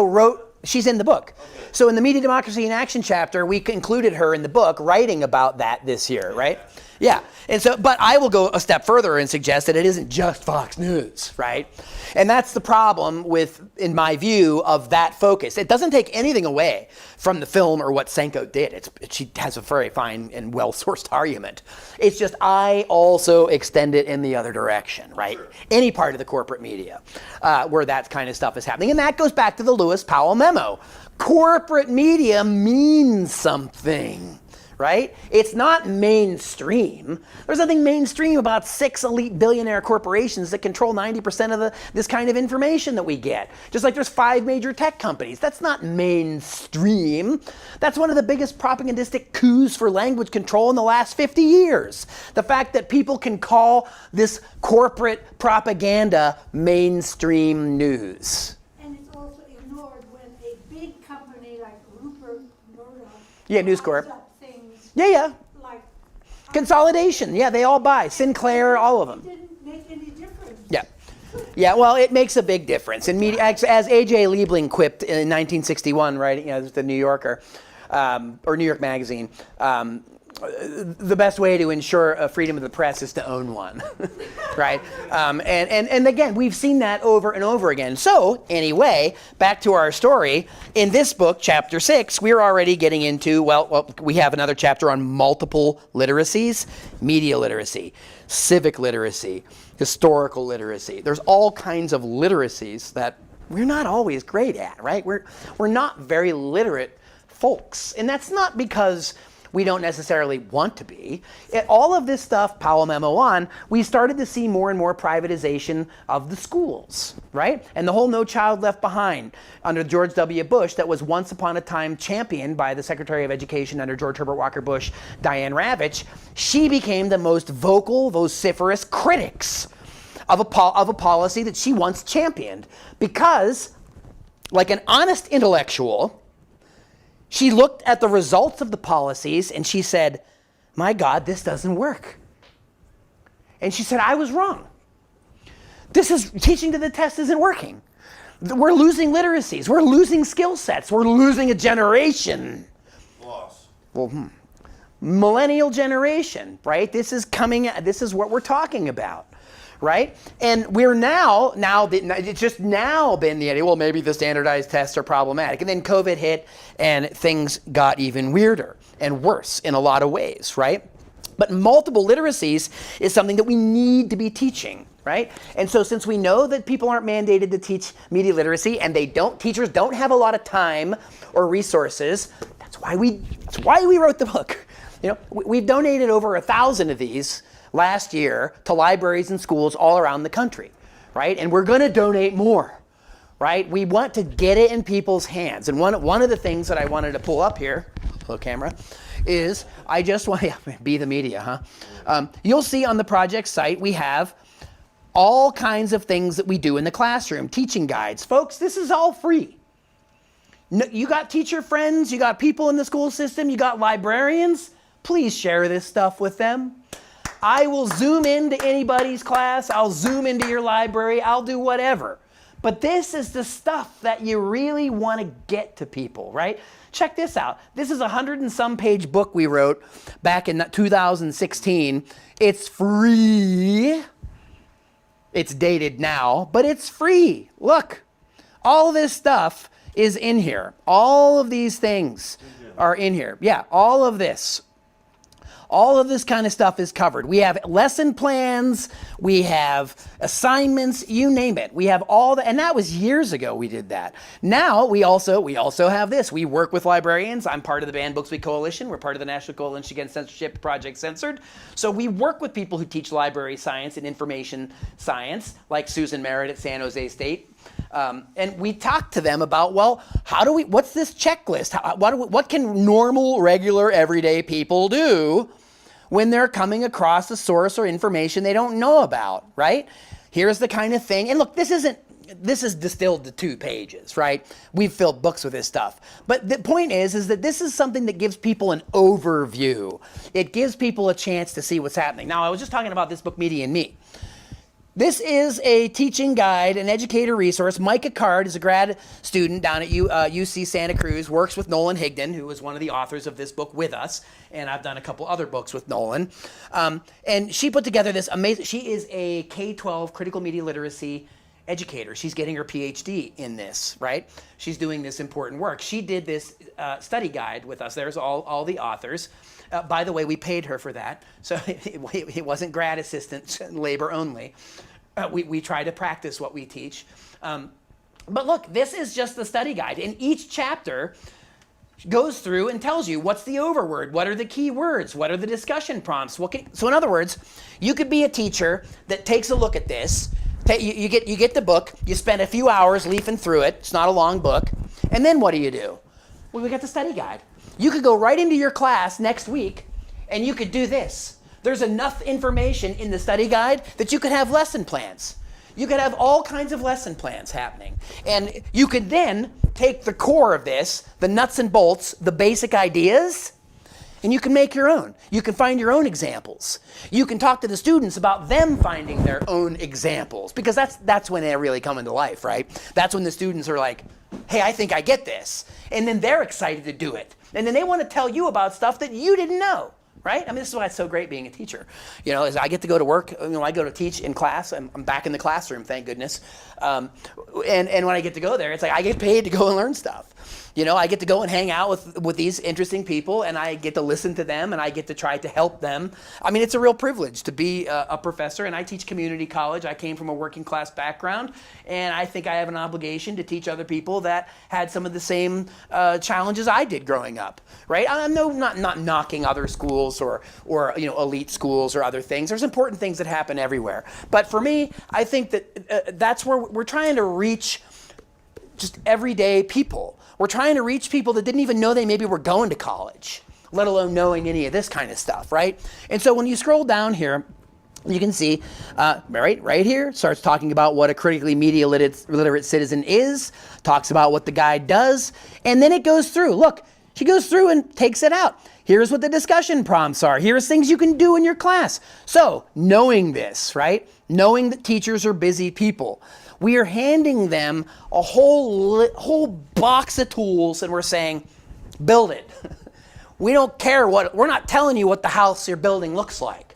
wrote, she's in the book. Okay. So in the Media Democracy in Action chapter, we included her in the book writing about that this year, right? Yeah. And so, but I will go a step further and suggest that it isn't just Fox News, right? And that's the problem with, in my view, of that focus. It doesn't take anything away from the film or what Sanko did. She has a very fine and well-sourced argument. It's just I also extend it in the other direction, right? Sure. Any part of the corporate media where that kind of stuff is happening. And that goes back to the Lewis Powell memo. Corporate media means something. Right? It's not mainstream. There's nothing mainstream about 6 elite billionaire corporations that control 90% of this kind of information that we get. Just like there's 5 major tech companies. That's not mainstream. That's one of the biggest propagandistic coups for language control in the last 50 years. The fact that people can call this corporate propaganda mainstream news. And it's also ignored when a big company like Rupert Murdoch News Corp. Yeah. Like consolidation. Yeah, they all buy. Sinclair, all of them. It didn't make any difference. Yeah. Yeah, well, it makes a big difference. In media, as A.J. Liebling quipped in 1961, right, the New Yorker, or New York Magazine, the best way to ensure a freedom of the press is to own one, right? And again, we've seen that over and over again. So anyway, back to our story. In this book, chapter 6, we're already getting into, well, we have another chapter on multiple literacies: media literacy, civic literacy, historical literacy. There's all kinds of literacies that we're not always great at, right? We're not very literate folks. And that's not because we don't necessarily want to be. All of this stuff, Powell Memo on, we started to see more and more privatization of the schools, right? And the whole No Child Left Behind under George W. Bush that was once upon a time championed by the Secretary of Education under George Herbert Walker Bush, Diane Ravitch. She became the most vocal, vociferous critics of a policy that she once championed because, like an honest intellectual, she looked at the results of the policies and she said, my God, this doesn't work. And she said, I was wrong. Teaching to the test isn't working. We're losing literacies. We're losing skill sets. We're losing a generation. Loss. Well, millennial generation, right? This is what we're talking about. Right? And we're it's just now been the idea, well, maybe the standardized tests are problematic. And then COVID hit and things got even weirder and worse in a lot of ways, right? But multiple literacies is something that we need to be teaching, right? And so since we know that people aren't mandated to teach media literacy and teachers don't have a lot of time or resources, that's why we wrote the book. We've donated over 1,000 of these last year to libraries and schools all around the country, right? And we're going to donate more, right? We want to get it in people's hands. And one of the things that I wanted to pull up here, hello camera, is I just want to be the media, huh? You'll see on the project site we have all kinds of things that we do in the classroom, teaching guides. Folks, this is all free. You got teacher friends, you got people in the school system, you got librarians, please share this stuff with them. I will zoom into anybody's class. I'll zoom into your library. I'll do whatever. But this is the stuff that you really want to get to people, right? Check this out. This is a 100 and some page book we wrote back in 2016. It's free. It's dated now, but it's free. Look, all this stuff is in here. All of these things are in here. Yeah, all of this. All of this kind of stuff is covered. We have lesson plans, we have assignments, you name it. We have all and that was years ago we did that. Now we also have this. We work with librarians. I'm part of the Banned Books Week Coalition. We're part of the National Coalition Against Censorship, Project Censored. So we work with people who teach library science and information science, like Susan Merritt at San Jose State. And we talk to them about, well, what's this checklist? What can normal, regular, everyday people do when they're coming across a source or information they don't know about, right? Here's the kind of thing. And look, this isn't, this is distilled to 2 pages, right? We've filled books with this stuff. But the point is that this is something that gives people an overview. It gives people a chance to see what's happening. Now, I was just talking about this book, Media and Me. This is a teaching guide, an educator resource. Micah Card is a grad student down at UC Santa Cruz, works with Nolan Higdon, who was one of the authors of this book with us, and I've done a couple other books with Nolan. And she put together this amazing, she is a K-12 critical media literacy educator. She's getting her PhD in this, right? She's doing this important work. She did this study guide with us. There's all the authors. By the way, we paid her for that, so it wasn't grad assistant labor only. We try to practice what we teach. But look, this is just the study guide. And each chapter goes through and tells you what's the overword, what are the key words, what are the discussion prompts. So in other words, you could be a teacher that takes a look at this. You get the book, you spend a few hours leafing through it. It's not a long book. And then what do? Well, we got the study guide. You could go right into your class next week and you could do this. There's enough information in the study guide that you could have lesson plans. You could have all kinds of lesson plans happening. And you could then take the core of this, the nuts and bolts, the basic ideas, and you can make your own. You can find your own examples. You can talk to the students about them finding their own examples, because that's when they really come into life, right? That's when the students are like, hey, I think I get this. And then they're excited to do it. And then they want to tell you about stuff that you didn't know, right? I mean, this is why it's so great being a teacher. You know, as I get to go to work, I go to teach in class. I'm back in the classroom, thank goodness. And when I get to go there, it's like I get paid to go and learn stuff. You know, I get to go and hang out with these interesting people, and I get to listen to them, and I get to try to help them. I mean, it's a real privilege to be a professor, and I teach community college. I came from a working class background, and I think I have an obligation to teach other people that had some of the same challenges I did growing up, right? I'm not knocking other schools or elite schools or other things. There's important things that happen everywhere. But for me, I think that that's where we're trying to reach just everyday people. We're trying to reach people that didn't even know they maybe were going to college, let alone knowing any of this kind of stuff, right? And so when you scroll down here, you can see right here, starts talking about what a critically media literate citizen is, talks about what the guide does, and then it goes through. Look, she goes through and takes it out. Here's what the discussion prompts are. Here's things you can do in your class. So knowing this, right? Knowing that teachers are busy people, we are handing them a whole box of tools, and we're saying, build it. We don't care we're not telling you what the house you're building looks like.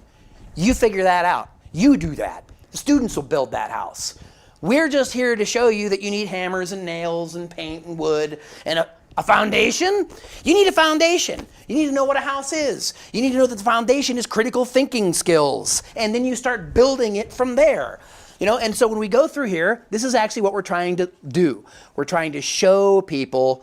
You figure that out. You do that. The students will build that house. We're just here to show you that you need hammers and nails and paint and wood and a foundation. You need a foundation. You need to know what a house is. You need to know that the foundation is critical thinking skills. And then you start building it from there. You know, and so when we go through here, this is actually what we're trying to do. We're trying to show people,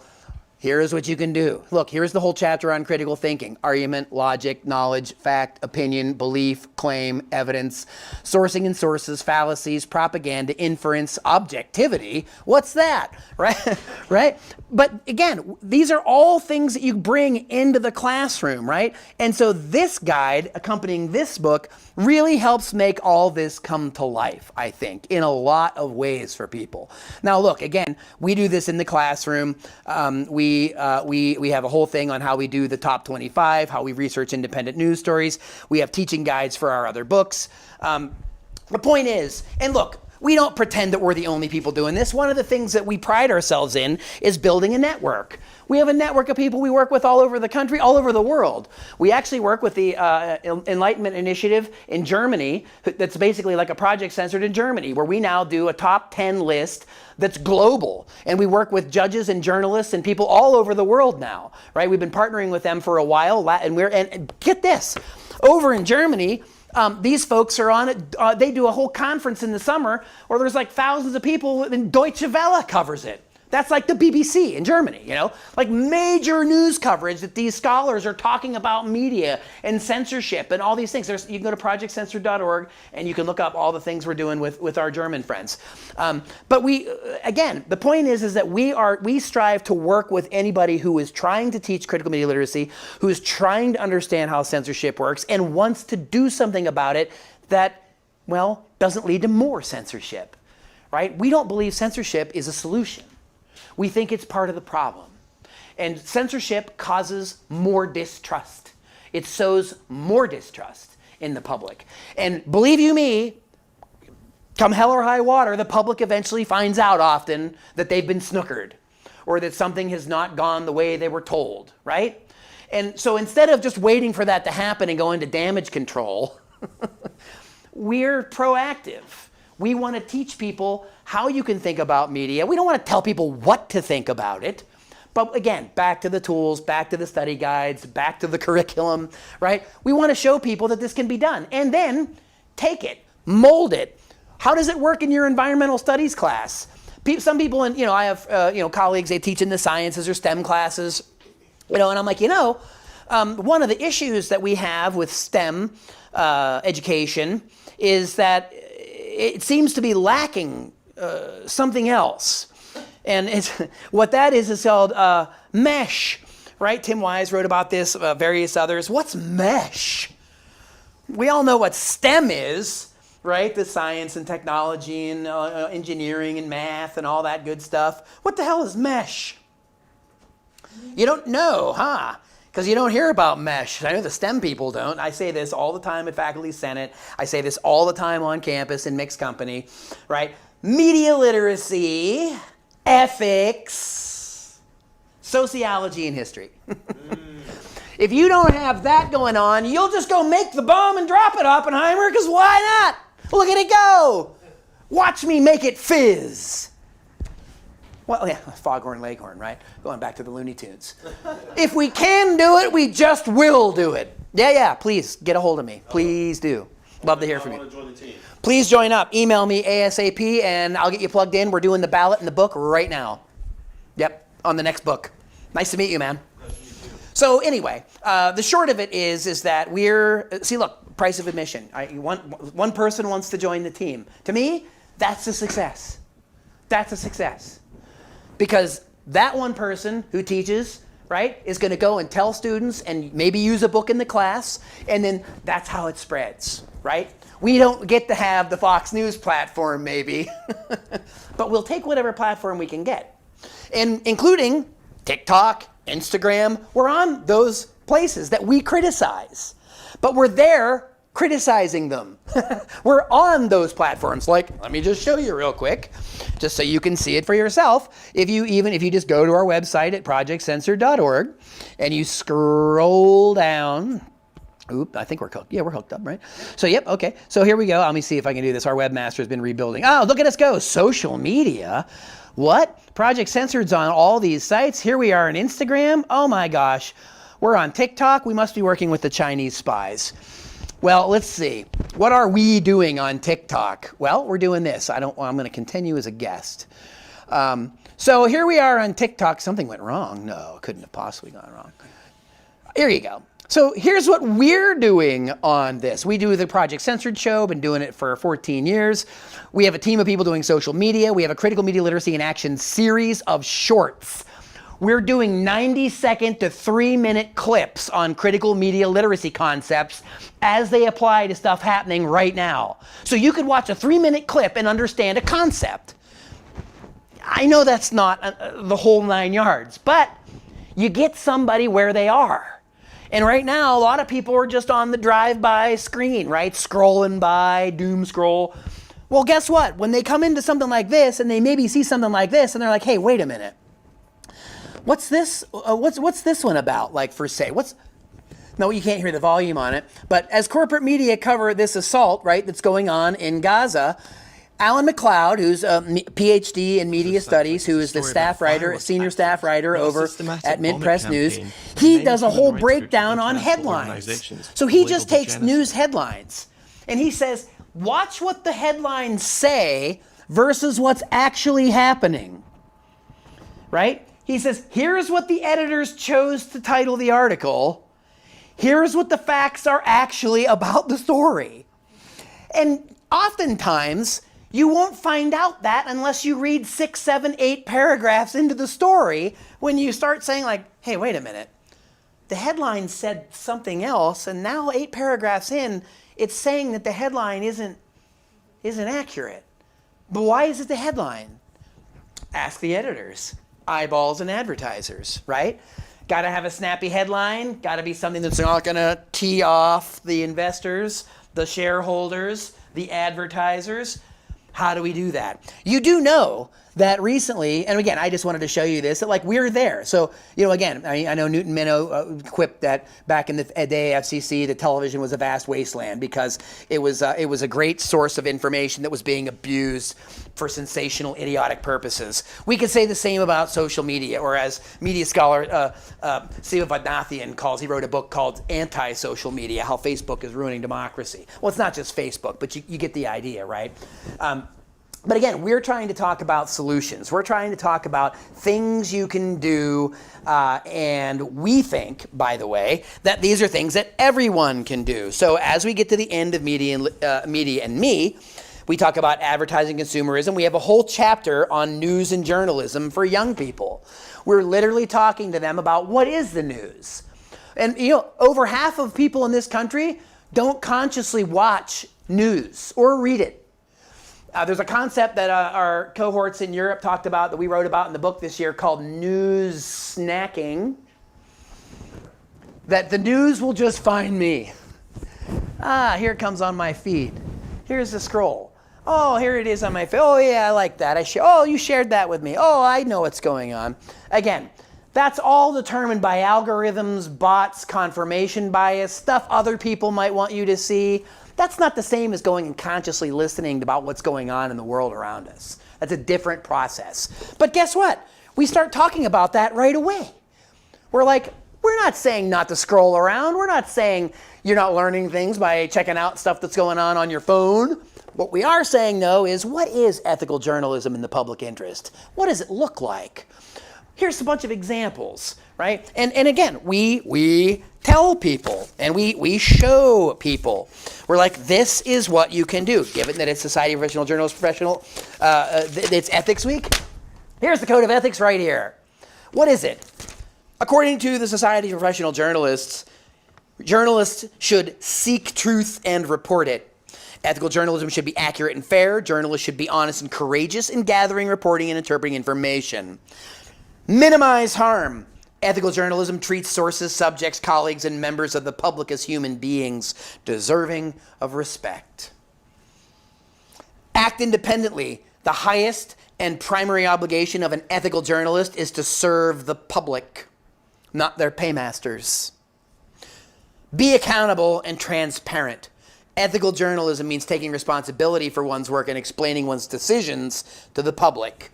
here's what you can do. Look, here's the whole chapter on critical thinking. Argument, logic, knowledge, fact, opinion, belief, claim, evidence, sourcing and sources, fallacies, propaganda, inference, objectivity. What's that? Right? Right? But again, these are all things that you bring into the classroom, right? And so this guide accompanying this book really helps make all this come to life, I think, in a lot of ways for people. Now, look, again, we do this in the classroom. We have a whole thing on how we do the top 25, how we research independent news stories. We have teaching guides for our other books. The point is, and look, we don't pretend that we're the only people doing this. One of the things that we pride ourselves in is building a network. We have a network of people we work with all over the country, all over the world. We actually work with the Enlightenment Initiative in Germany, that's basically like a project censored in Germany, where we now do a top 10 list that's global. And we work with judges and journalists and people all over the world now, right? We've been partnering with them for a while, and get this, over in Germany, these folks are on it. They do a whole conference in the summer where there's like thousands of people, and Deutsche Welle covers it. That's like the BBC in Germany, you know, like major news coverage that these scholars are talking about media and censorship and all these things. You can go to projectcensored.org and you can look up all the things we're doing with our German friends. But again, the point is that we strive to work with anybody who is trying to teach critical media literacy, who is trying to understand how censorship works and wants to do something about it that, well, doesn't lead to more censorship. right? We don't believe censorship is a solution. We think it's part of the problem. And censorship causes more distrust. It sows more distrust in the public. And believe you me, come hell or high water, the public eventually finds out often that they've been snookered or that something has not gone the way they were told, right? And so instead of just waiting for that to happen and go into damage control, we're proactive. We want to teach people how you can think about media. We don't want to tell people what to think about it. But again, back to the tools, back to the study guides, back to the curriculum, right? We want to show people that this can be done. And then take it, mold it. How does it work in your environmental studies class? Some people, and I have colleagues, they teach in the sciences or STEM classes, and I'm like, one of the issues that we have with STEM education is that it seems to be lacking something else. And what that is called mesh, right? Tim Wise wrote about this, various others. What's mesh? We all know what STEM is, right? The science and technology and engineering and math and all that good stuff. What the hell is mesh? You don't know, huh? Because you don't hear about mesh. I know the STEM people don't. I say this all the time at Faculty Senate. I say this all the time on campus in mixed company, right? Media literacy, ethics, sociology, and history. If you don't have that going on, you'll just go make the bomb and drop it, Oppenheimer, because why not? Look at it go. Watch me make it fizz. Well, yeah, Foghorn Leghorn, right? Going back to the Looney Tunes. If we can do it, we just will do it. Yeah, please get a hold of me. Please do. Love to hear from you. I want to join the team. Please join up. Email me ASAP and I'll get you plugged in. We're doing the ballot and the book right now. Yep, on the next book. Nice to meet you, man. So anyway, the short of it is that look, price of admission. One person wants to join the team. To me, that's a success. That's a success. Because that one person who teaches, right, is going to go and tell students and maybe use a book in the class, and then that's how it spreads, right? We don't get to have the Fox News platform, maybe, but we'll take whatever platform we can get, and including TikTok, Instagram. We're on those places that we criticize, but we're there criticizing them. We're on those platforms. Like, let me just show you real quick, just so you can see it for yourself. If you just go to our website at projectcensored.org and you scroll down, I think we're hooked. Yeah, we're hooked up, right? So, yep, okay. So here we go. Let me see if I can do this. Our webmaster has been rebuilding. Oh, look at us go. Social media. What? Project Censored's on all these sites. Here we are on Instagram. Oh my gosh. We're on TikTok. We must be working with the Chinese spies. Well, let's see. What are we doing on TikTok? Well, we're doing this. I'm going to continue as a guest. So here we are on TikTok. Something went wrong. No, it couldn't have possibly gone wrong. Here you go. So here's what we're doing on this. We do the Project Censored show, been doing it for 14 years. We have a team of people doing social media. We have a critical media literacy in action series of shorts. We're doing 90-second to 3-minute clips on critical media literacy concepts as they apply to stuff happening right now. So you could watch a 3-minute clip and understand a concept. I know that's not the whole 9 yards, but you get somebody where they are. And right now, a lot of people are just on the drive-by screen, right? Scrolling by, doom scroll. Well, guess what? When they come into something like this and they maybe see something like this and they're like, hey, wait a minute. What's this? What's this one about? Like, for say, no, you can't hear the volume on it. But as corporate media cover this assault, right, that's going on in Gaza, Alan McLeod, who's a PhD in media studies, who is the staff writer, senior staff writer over at Mint Press News, he does a whole breakdown on headlines. So he just takes news headlines and he says, watch what the headlines say versus what's actually happening, right? He says, here's what the editors chose to title the article. Here's what the facts are actually about the story. And oftentimes, you won't find out that unless you read 6, 7, 8 paragraphs into the story when you start saying like, hey, wait a minute. The headline said something else, and now 8 paragraphs in, it's saying that the headline isn't accurate. But why is it the headline? Ask the editors, eyeballs and advertisers, right? Got to have a snappy headline, got to be something that's not going to tee off the investors, the shareholders, the advertisers. How do we do that? You do know that recently, and again, I just wanted to show you this, that like we're there. So, again, I know Newton Minow quipped that back in the day FCC, the television was a vast wasteland because it was a great source of information that was being abused for sensational, idiotic purposes. We could say the same about social media, or as media scholar Siva Vaidnathian calls, he wrote a book called Anti-Social Media, How Facebook is Ruining Democracy. Well, it's not just Facebook, but you get the idea, right? But again, we're trying to talk about solutions. We're trying to talk about things you can do, and we think, by the way, that these are things that everyone can do. So as we get to the end of Media and Me, we talk about advertising consumerism. We have a whole chapter on news and journalism for young people. We're literally talking to them about what is the news. And over half of people in this country don't consciously watch news or read it. There's a concept that our cohorts in Europe talked about, that we wrote about in the book this year, called news snacking. That the news will just find me. Here it comes on my feed. Here's the scroll. Oh, here it is on my feed. Oh yeah, I like that. Oh, you shared that with me. Oh, I know what's going on. Again, that's all determined by algorithms, bots, confirmation bias, stuff other people might want you to see. That's not the same as going and consciously listening about what's going on in the world around us. That's a different process. But guess what? We start talking about that right away. We're not saying not to scroll around. We're not saying you're not learning things by checking out stuff that's going on your phone. What we are saying, though, is what is ethical journalism in the public interest? What does it look like? Here's a bunch of examples, right? And again, we tell people and we show people. We're like, this is what you can do. Given that it's Society of Professional Journalists it's Ethics Week. Here's the Code of Ethics right here. What is it? According to the Society of Professional Journalists, journalists should seek truth and report it. Ethical journalism should be accurate and fair. Journalists should be honest and courageous in gathering, reporting, and interpreting information. Minimize harm. Ethical journalism treats sources, subjects, colleagues, and members of the public as human beings deserving of respect. Act independently. The highest and primary obligation of an ethical journalist is to serve the public, not their paymasters. Be accountable and transparent. Ethical journalism means taking responsibility for one's work and explaining one's decisions to the public.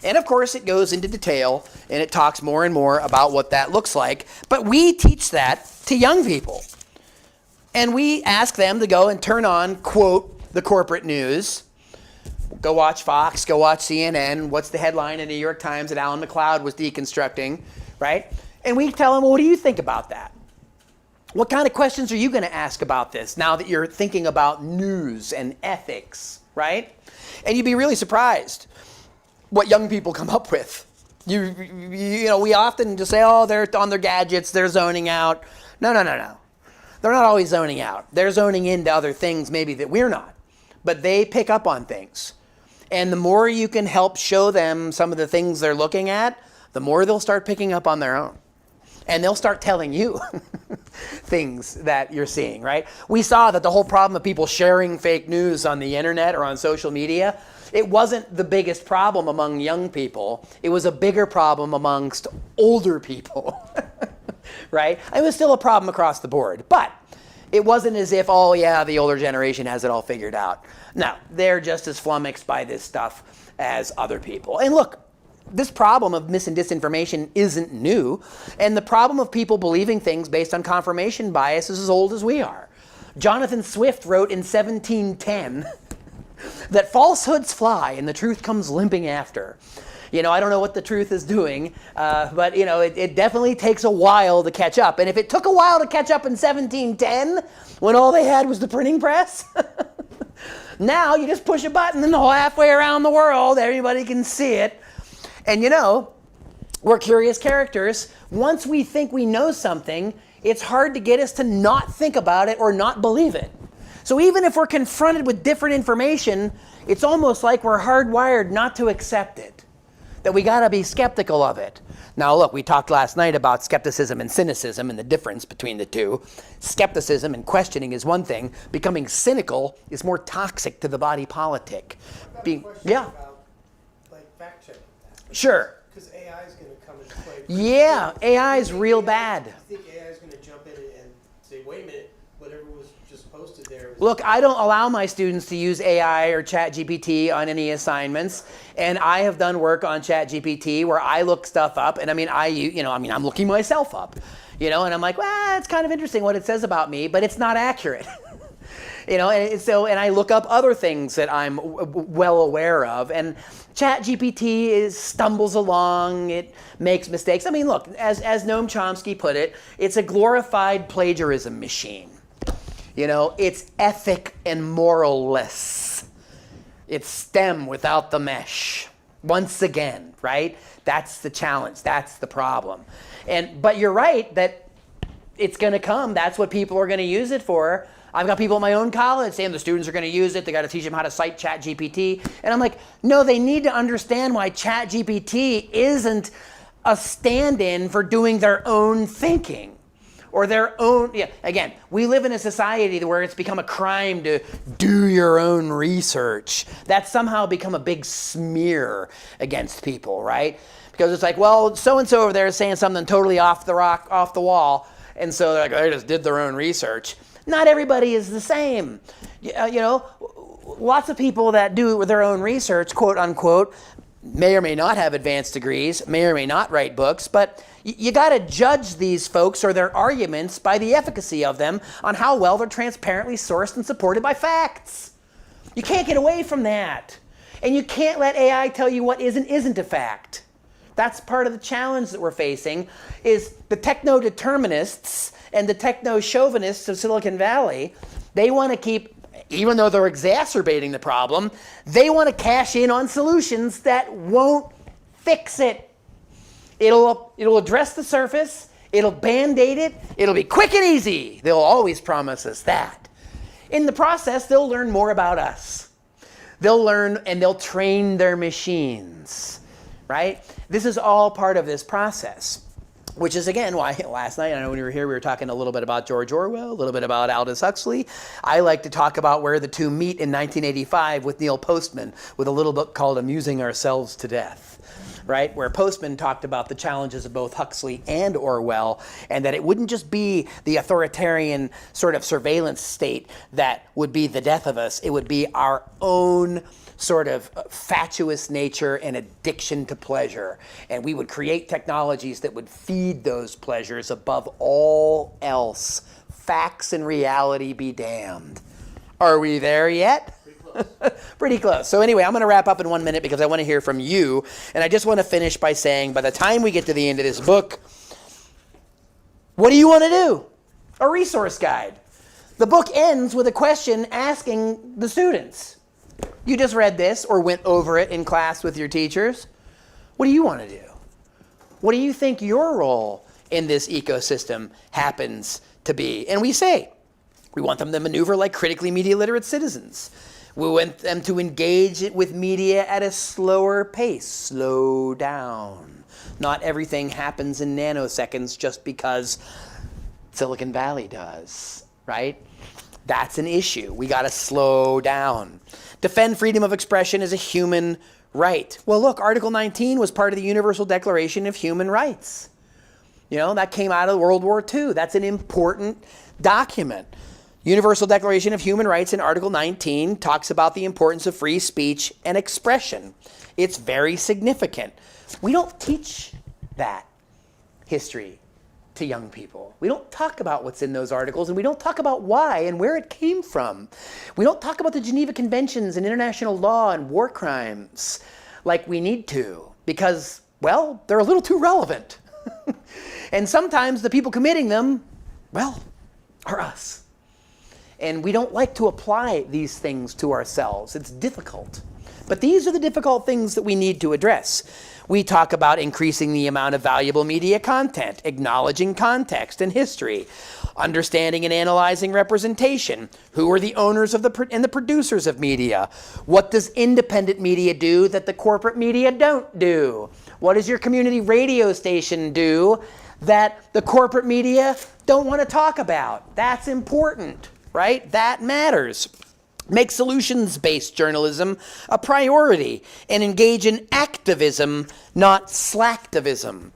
And of course, it goes into detail and it talks more and more about what that looks like. But we teach that to young people. And we ask them to go and turn on, quote, the corporate news. Go watch Fox, go watch CNN. What's the headline in the New York Times that Alan McLeod was deconstructing, right? And we tell them, well, what do you think about that? What kind of questions are you going to ask about this now that you're thinking about news and ethics, right? And you'd be really surprised what young people come up with. We often just say, oh, they're on their gadgets, they're zoning out. No. They're not always zoning out. They're zoning into other things maybe that we're not. But they pick up on things. And the more you can help show them some of the things they're looking at, the more they'll start picking up on their own. And they'll start telling you things that you're seeing, right? We saw that the whole problem of people sharing fake news on the internet or on social media, it wasn't the biggest problem among young people. It was a bigger problem amongst older people, right? It was still a problem across the board, but it wasn't as if, oh yeah, the older generation has it all figured out. No, they're just as flummoxed by this stuff as other people. And look, this problem of mis and disinformation isn't new, and the problem of people believing things based on confirmation bias is as old as we are. Jonathan Swift wrote in 1710 that falsehoods fly and the truth comes limping after. I don't know what the truth is doing, but it definitely takes a while to catch up. And if it took a while to catch up in 1710, when all they had was the printing press, now you just push a button and halfway around the world, everybody can see it. And we're curious characters. Once we think we know something, it's hard to get us to not think about it or not believe it. So even if we're confronted with different information, it's almost like we're hardwired not to accept it, that we gotta be skeptical of it. Now look, we talked last night about skepticism and cynicism and the difference between the two. Skepticism and questioning is one thing. Becoming cynical is more toxic to the body politic. Yeah. About, like, fact checking that. Sure. Because AI is going to come into play. Yeah, AI is real bad. You think AI is going to jump in and say, wait a minute, whatever was just posted there was... Look, I don't allow my students to use AI or ChatGPT on any assignments, and I have done work on ChatGPT where I look stuff up, and I'm looking myself up, and I'm like, well, it's kind of interesting what it says about me, but it's not accurate. And I look up other things that I'm well aware of, and ChatGPT stumbles along, it makes mistakes. I mean, look, as Noam Chomsky put it, it's a glorified plagiarism machine. It's ethic and moralless. It's STEM without the mesh. Once again, right? That's the challenge. That's the problem. But you're right that it's going to come. That's what people are going to use it for. I've got people in my own college saying the students are going to use it. They got to teach them how to cite ChatGPT. And I'm like, no, they need to understand why ChatGPT isn't a stand-in for doing their own thinking. Or their own, again, we live in a society where it's become a crime to do your own research. That's somehow become a big smear against people, right? Because it's like, well, so-and-so over there is saying something totally off the wall, and so they're like, they just did their own research. Not everybody is the same. Lots of people that do their own research, quote unquote, may or may not have advanced degrees, may or may not write books, but you got to judge these folks or their arguments by the efficacy of them on how well they're transparently sourced and supported by facts. You can't get away from that. And you can't let AI tell you what isn't a fact. That's part of the challenge that we're facing, is the techno-determinists and the techno-chauvinists of Silicon Valley. They want to keep, even though they're exacerbating the problem, they want to cash in on solutions that won't fix it. It'll address the surface, it'll band-aid it, it'll be quick and easy. They'll always promise us that. In the process, they'll learn more about us. They'll learn and they'll train their machines, right? This is all part of this process, which is, again, why last night, I know when you were here, we were talking a little bit about George Orwell, a little bit about Aldous Huxley. I like to talk about where the two meet in 1985 with Neil Postman, with a little book called Amusing Ourselves to Death, right? Where Postman talked about the challenges of both Huxley and Orwell, and that it wouldn't just be the authoritarian sort of surveillance state that would be the death of us. It would be our own sort of fatuous nature and addiction to pleasure. And we would create technologies that would feed those pleasures above all else. Facts and reality be damned. Are we there yet? Pretty close. So anyway, I'm going to wrap up in 1 minute because I want to hear from you. And I just want to finish by saying, by the time we get to the end of this book, what do you want to do? A resource guide. The book ends with a question asking the students. You just read this or went over it in class with your teachers. What do you want to do? What do you think your role in this ecosystem happens to be? And we say, we want them to maneuver like critically media literate citizens. We want them to engage with media at a slower pace. Slow down. Not everything happens in nanoseconds just because Silicon Valley does, right? That's an issue. We got to slow down. Defend freedom of expression as a human right. Well, look, Article 19 was part of the Universal Declaration of Human Rights. That came out of World War II. That's an important document. Universal Declaration of Human Rights in Article 19 talks about the importance of free speech and expression. It's very significant. We don't teach that history to young people. We don't talk about what's in those articles, and we don't talk about why and where it came from. We don't talk about the Geneva Conventions and international law and war crimes like we need to because, well, they're a little too relevant. And sometimes the people committing them, well, are us. And we don't like to apply these things to ourselves. It's difficult. But these are the difficult things that we need to address. We talk about increasing the amount of valuable media content, acknowledging context and history, understanding and analyzing representation. Who are the owners of and the producers of media? What does independent media do that the corporate media don't do? What does your community radio station do that the corporate media don't want to talk about? That's important, right? That matters. Make solutions-based journalism a priority and engage in activism, not slacktivism.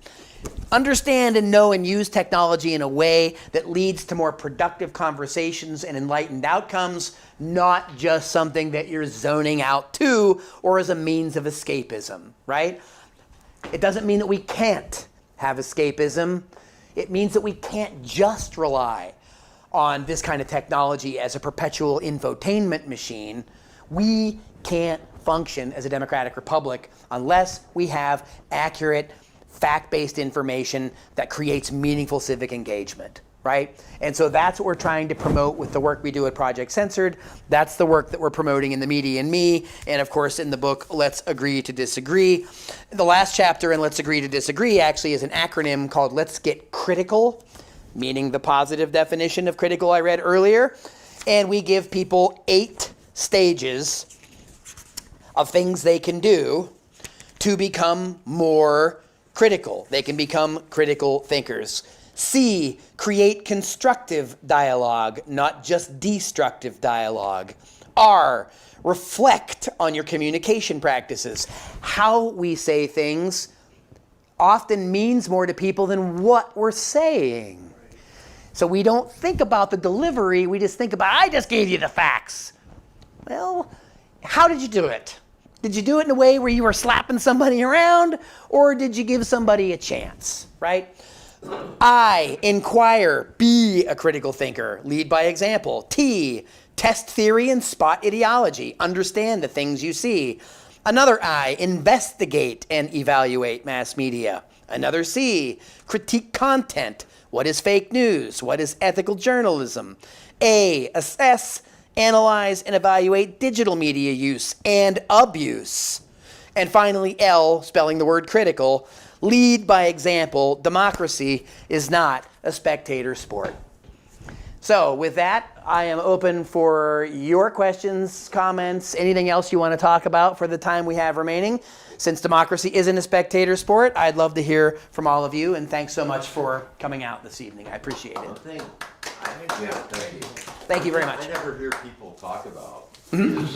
Understand and know and use technology in a way that leads to more productive conversations and enlightened outcomes, not just something that you're zoning out to or as a means of escapism, right? It doesn't mean that we can't have escapism. It means that we can't just rely on this kind of technology as a perpetual infotainment machine. We can't function as a democratic republic unless we have accurate, fact-based information that creates meaningful civic engagement, right? And so that's what we're trying to promote with the work we do at Project Censored. That's the work that we're promoting in The Media and Me, and of course in the book, Let's Agree to Disagree. The last chapter in Let's Agree to Disagree actually is an acronym called Let's Get Critical, meaning the positive definition of critical I read earlier. And we give people 8 stages of things they can do to become more critical. They can become critical thinkers. C, create constructive dialogue, not just destructive dialogue. R, reflect on your communication practices. How we say things often means more to people than what we're saying. So we don't think about the delivery, we just think about, I just gave you the facts. Well, how did you do it? Did you do it in a way where you were slapping somebody around, or did you give somebody a chance, right? I, inquire, be a critical thinker, lead by example. T, test theory and spot ideology, understand the things you see. Another I, investigate and evaluate mass media. Another C, critique content. What is fake news? What is ethical journalism? A, assess, analyze, and evaluate digital media use and abuse. And finally, L, spelling the word critical, lead by example. Democracy is not a spectator sport. So with that, I am open for your questions, comments, anything else you want to talk about for the time we have remaining. Since democracy isn't a spectator sport, I'd love to hear from all of you, and thanks so much for coming out this evening. I appreciate it. Thank you very much. I never hear people talk about is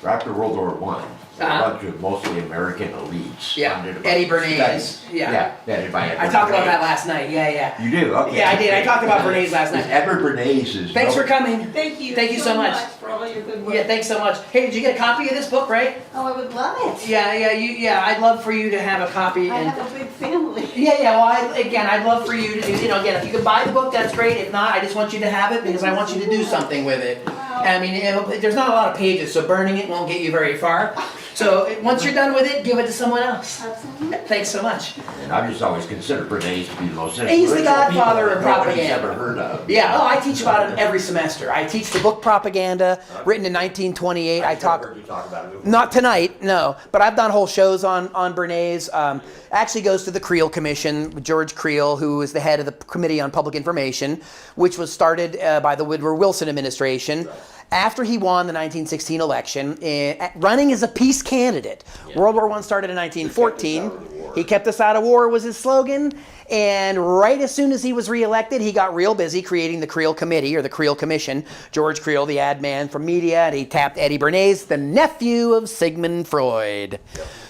after World War I, a bunch of mostly American elites. Yeah, funded about Eddie Bernays. studies. Yeah. I talked about that last night. Yeah. You do? Okay. Yeah, I did. I talked about Bernays last night. Edward Bernays is... Thanks for coming. Thank you. Thank you so much. For all your good work. Yeah, thanks so much. Hey, did you get a copy of this book, right? Oh, I would love it. Yeah. I'd love for you to have a copy. I have a big family. Yeah. Well, I'd love for you to do. Again, if you can buy the book, that's great. If not, I just want you to have it because I want you to do something with it. Wow. I mean, there's not a lot of pages, so burning it won't get you very far. So once you're done with it, give it to someone else. Absolutely. Thanks so much. And I've just always considered Bernays to be the most He's the godfather of nobody's propaganda. ever heard of. Yeah, I teach about him every semester. I teach the book Propaganda, written in 1928. I talk. Heard you talk about it. Not tonight, no. But I've done whole shows on Bernays. Actually goes to the Creel Commission, George Creel, who is the head of the Committee on Public Information, which was started by the Woodrow Wilson administration. After he won the 1916 election, running as a peace candidate. Yeah. World War I started in 1914. He kept us out of war was his slogan. And right as soon as he was reelected, he got real busy creating the Creel Committee or the Creel Commission. George Creel, the ad man from media, and he tapped Eddie Bernays, the nephew of Sigmund Freud,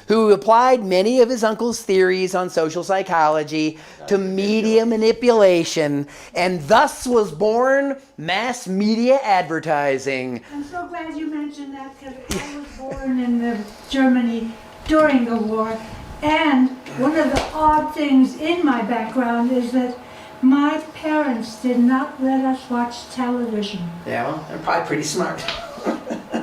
who applied many of his uncle's theories on social psychology to media manipulation, and thus was born mass media advertising. I'm so glad you mentioned that because I was born in Germany during the war, and one of the odd things in my background is that my parents did not let us watch television. Yeah, well, they're probably pretty smart.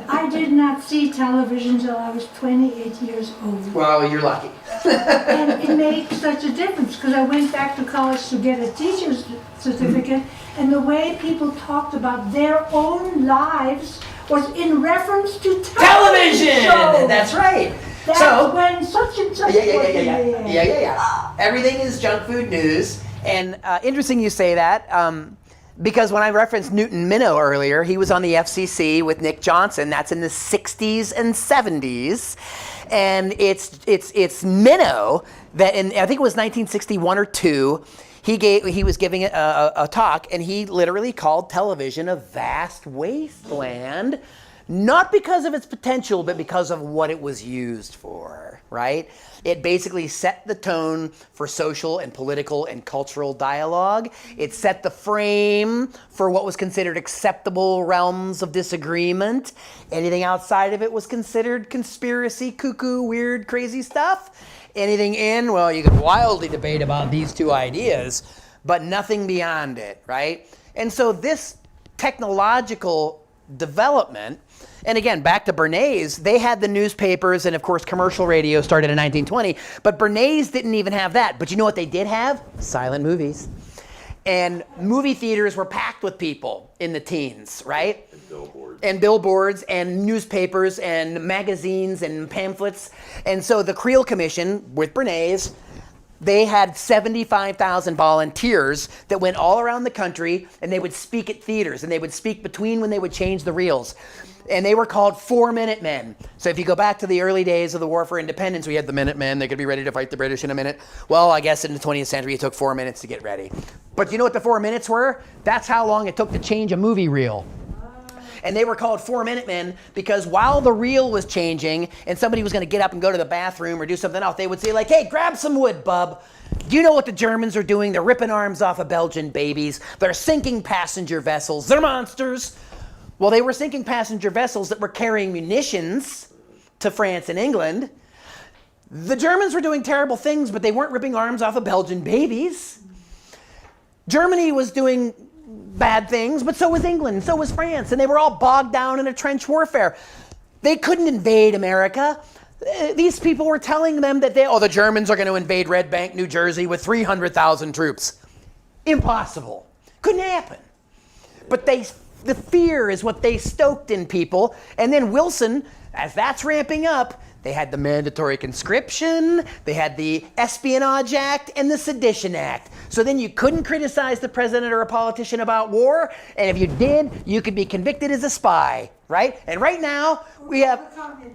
I did not see television until I was 28 years old. Well, you're lucky. And it made such a difference because I went back to college to get a teacher's certificate, and the way people talked about their own lives was in reference to television shows. That's right. That's So- when such and such was in the air. Yeah. Everything is junk food news. And interesting you say that, because when I referenced Newton Minow earlier, he was on the FCC with Nick Johnson. That's in the 60s and 70s. And it's Minow that in, I think it was 1961 or 2, he was giving a talk, and he literally called television a vast wasteland, not because of its potential, but because of what it was used for, right? It basically set the tone for social and political and cultural dialogue. It set the frame for what was considered acceptable realms of disagreement. Anything outside of it was considered conspiracy, cuckoo, weird, crazy stuff. Anything in, well, you could wildly debate about these two ideas, but nothing beyond it, right? And so this technological development, and again, back to Bernays, they had the newspapers and of course commercial radio started in 1920, but Bernays didn't even have that. But you know what they did have? Silent movies. And movie theaters were packed with people in the teens, right? And billboards and newspapers and magazines and pamphlets. And so the Creel Commission with Bernays, they had 75,000 volunteers that went all around the country, and they would speak at theaters, and they would speak between when they would change the reels. And they were called 4-Minute Men. So if you go back to the early days of the War for Independence, we had the Minutemen. They could be ready to fight the British in a minute. Well, I guess in the 20th century, it took 4 minutes to get ready. But you know what the 4 minutes were? That's how long it took to change a movie reel. And they were called 4-Minute Men because while the reel was changing and somebody was going to get up and go to the bathroom or do something else, they would say like, hey, grab some wood, bub. Do you know what the Germans are doing? They're ripping arms off of Belgian babies. They're sinking passenger vessels. They're monsters. Well, they were sinking passenger vessels that were carrying munitions to France and England. The Germans were doing terrible things, but they weren't ripping arms off of Belgian babies. Germany was doing bad things, but so was England, and so was France, and they were all bogged down in a trench warfare. They couldn't invade America. These people were telling them that the Germans are going to invade Red Bank, New Jersey with 300,000 troops. Impossible. Couldn't happen. But the fear is what they stoked in people. And then Wilson, as that's ramping up, they had the mandatory conscription, they had the Espionage Act, and the Sedition Act. So then you couldn't criticize the president or a politician about war, and if you did, you could be convicted as a spy, right? And right now, we have,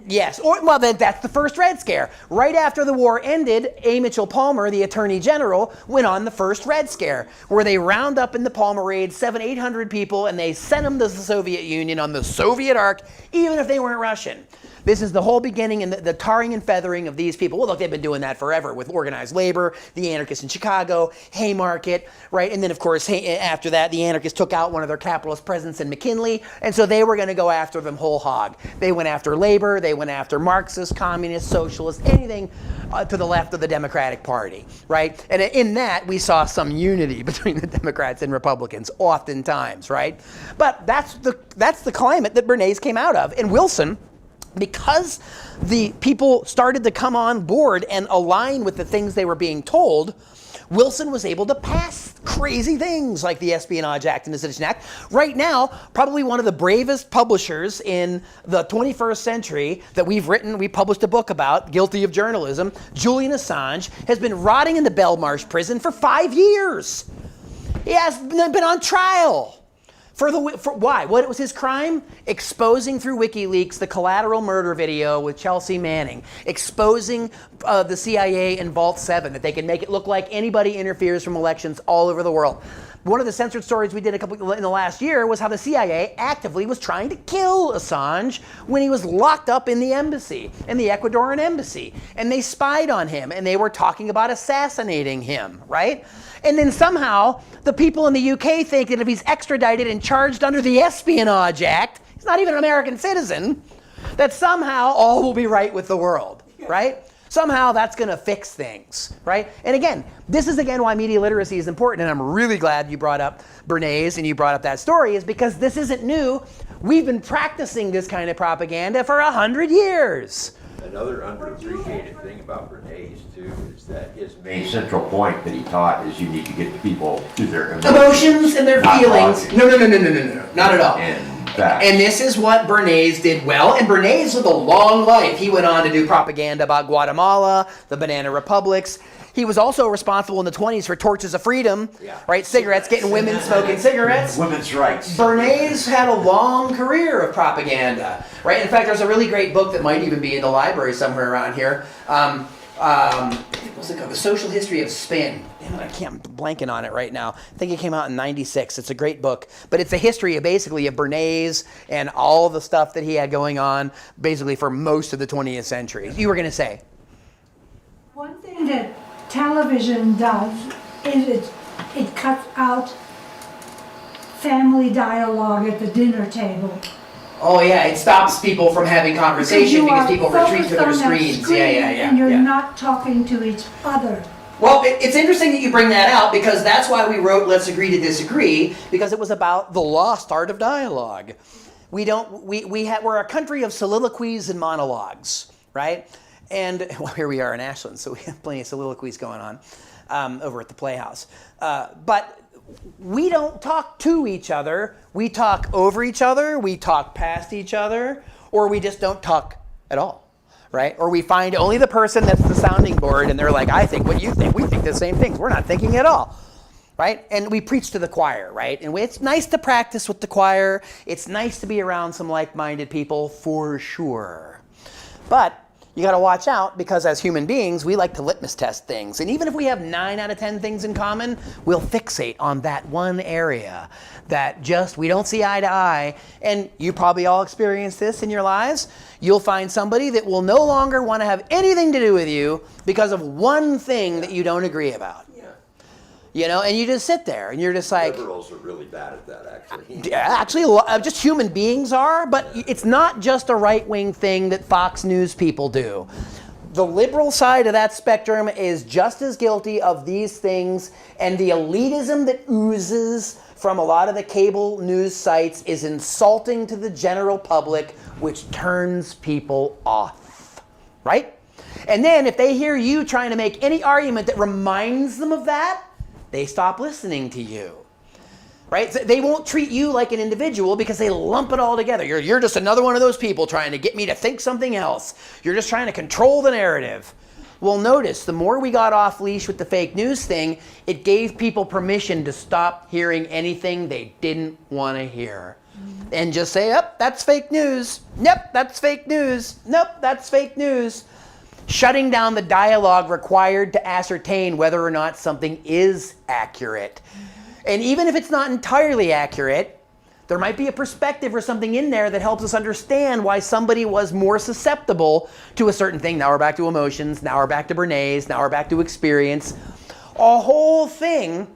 yes, well then that's the first Red Scare. Right after the war ended, A. Mitchell Palmer, the Attorney General, went on the first Red Scare, where they round up in the Palmer raid 700-800 people, and they sent them to the Soviet Union on the Soviet Ark, even if they weren't Russian. This is the whole beginning and the tarring and feathering of these people. Well, look, they've been doing that forever with organized labor, the anarchists in Chicago, Haymarket, right? And then, of course, after that, the anarchists took out one of their capitalist presidents in McKinley, and so they were going to go after them whole hog. They went after labor, they went after Marxists, communists, socialists, anything to the left of the Democratic Party, right? And in that, we saw some unity between the Democrats and Republicans, oftentimes, right? But that's the climate that Bernays came out of. And Wilson, because the people started to come on board and align with the things they were being told, Wilson was able to pass crazy things like the Espionage Act and the Sedition Act. Right now, probably one of the bravest publishers in the 21st century that we published a book about, Guilty of Journalism, Julian Assange, has been rotting in the Belmarsh prison for 5 years. He has been on trial. For why? What was his crime? Exposing through WikiLeaks the collateral murder video with Chelsea Manning, exposing the CIA and Vault 7, that they can make it look like anybody interferes from elections all over the world. One of the censored stories we did in the last year was how the CIA actively was trying to kill Assange when he was locked up in the embassy, in the Ecuadorian embassy. And they spied on him, and they were talking about assassinating him, right? And then somehow, the people in the UK think that if he's extradited and charged under the Espionage Act, he's not even an American citizen, that somehow all will be right with the world, right? Somehow that's going to fix things, right? And again, this is again why media literacy is important, and I'm really glad you brought up Bernays and you brought up that story, is because this isn't new. We've been practicing this kind of propaganda for 100 years. Another underappreciated thing about Bernays, too, is that his main central point that he taught is you need to get people to their Emotions and their not feelings. logic. No, not at all. And Facts. And this is what Bernays did well. And Bernays lived a long life. He went on to do propaganda about Guatemala, the banana republics. He was also responsible in the 20s for torches of freedom, right? Cigarettes, getting women smoking cigarettes. Women's rights. Bernays had a long career of propaganda, right? In fact, there's a really great book that might even be in the library somewhere around here. What's it called? The Social History of Spin. Damn it, I'm blanking on it right now. I think it came out in '96. It's a great book, but it's a history of basically of Bernays and all the stuff that he had going on basically for most of the 20th century. You were going to say? One thing that television does is it cuts out family dialogue at the dinner table. Oh yeah, it stops people from having conversation because people retreat to their focused on that screens. screen Yeah. And you're not talking to each other. Well, it's interesting that you bring that out because that's why we wrote Let's Agree to Disagree, because it was about the lost art of dialogue. We're a country of soliloquies and monologues, right? And well, here we are in Ashland, so we have plenty of soliloquies going on over at the Playhouse. But we don't talk to each other. We talk over each other. We talk past each other, or we just don't talk at all. Right? Or we find only the person that's the sounding board and they're like, I think what you think. We think the same things. We're not thinking at all. Right? And we preach to the choir, right? And it's nice to practice with the choir. It's nice to be around some like-minded people for sure. But you got to watch out because as human beings, we like to litmus test things. And even if we have 9 out of 10 things in common, we'll fixate on that one area that just we don't see eye to eye. And you probably all experienced this in your lives. You'll find somebody that will no longer want to have anything to do with you because of one thing that you don't agree about. You know, and you just sit there and you're just like... Liberals are really bad at that, actually. Actually, just human beings are, but it's not just a right-wing thing that Fox News people do. The liberal side of that spectrum is just as guilty of these things, and the elitism that oozes from a lot of the cable news sites is insulting to the general public, which turns people off, right? And then if they hear you trying to make any argument that reminds them of that, they stop listening to you, right? They won't treat you like an individual because they lump it all together. You're just another one of those people trying to get me to think something else. You're just trying to control the narrative. Well, notice, the more we got off leash with the fake news thing, it gave people permission to stop hearing anything they didn't want to hear. And just say, yep, that's fake news. Yep, that's fake news. Nope, that's fake news. Shutting down the dialogue required to ascertain whether or not something is accurate. And even if it's not entirely accurate, there might be a perspective or something in there that helps us understand why somebody was more susceptible to a certain thing. Now we're back to emotions, now we're back to Bernays, now we're back to experience. A whole thing